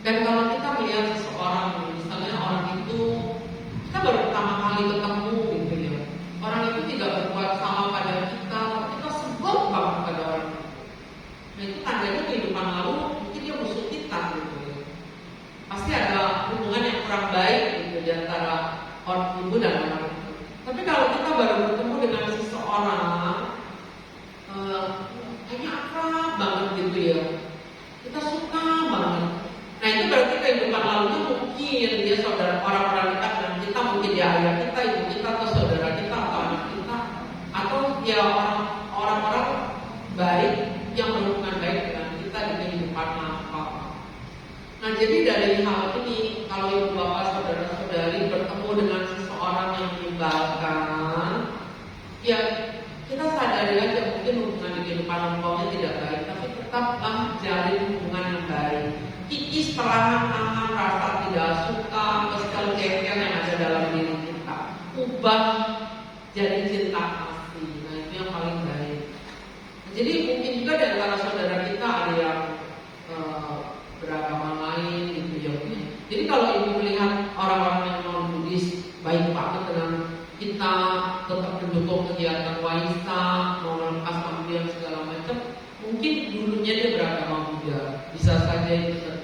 Dan kalau kita melihat seseorang, misalnya orang itu kita baru pertama kali ketemu gitu ya, orang itu tidak berbuat sama pada kita, tapi kita sebel banget pada orang itu. Nah itu tandanya kehidupan lalu mungkin dia musuh kita gitu ya. Pasti ada hubungan yang kurang baik gitu di antara orang ibu dan orang itu. Tapi kalau kita baru bertemu dengan seseorang, kayaknya akrab banget gitu ya, kita suka banget. Nah itu berarti kehidupan lalunya mungkin dia saudara, orang-orang dekat dengan kita, mungkin dia ayah kita, ibu kita, atau saudara kita, atau anak kita, atau ya orang-orang baik yang berhubungan baik dengan kita di kehidupan lampau. Nah jadi dari hal ini, kalau ibu bapak saudara-saudari bertemu dengan seseorang yang menyebalkan, ya kita sadari aja mungkin hubungan di kehidupan lampaunya tidak baik, tapi tetaplah jalin hubungan yang baik. Kikis perlahan-lahan rasa tidak suka, kesel-kekel yang ada dalam diri kita, ubah jadi cinta kasih. Nah itu yang paling baik. Jadi mungkin juga di antara saudara kita ada yang beragama lain gitu ya. Jadi kalau ibu melihat orang-orang yang non Buddhis baik banget dengan kita, tetap mendukung kegiatan waisak, mau melepas ambilan segala macam, mungkin dulunya dia beragama Buddha, bisa saja itu terjadi.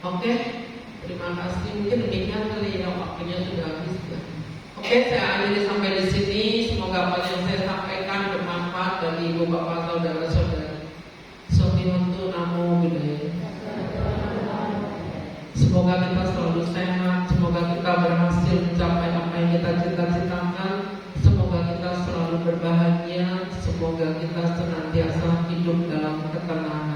Oke, terima kasih. Mungkin demikian kali ya, waktunya sudah habis ya. Oke, saya akhiri sampai di sini. Semoga apa yang saya sampaikan bermanfaat bagi ibu bapak saudara-saudari. Sotiwantu namo buddhaya. Semoga kita selalu sehat. Semoga kita berhasil mencapai apa yang kita cita-citakan. Semoga kita selalu berbahagia. Semoga kita senantiasa hidup dalam ketenangan.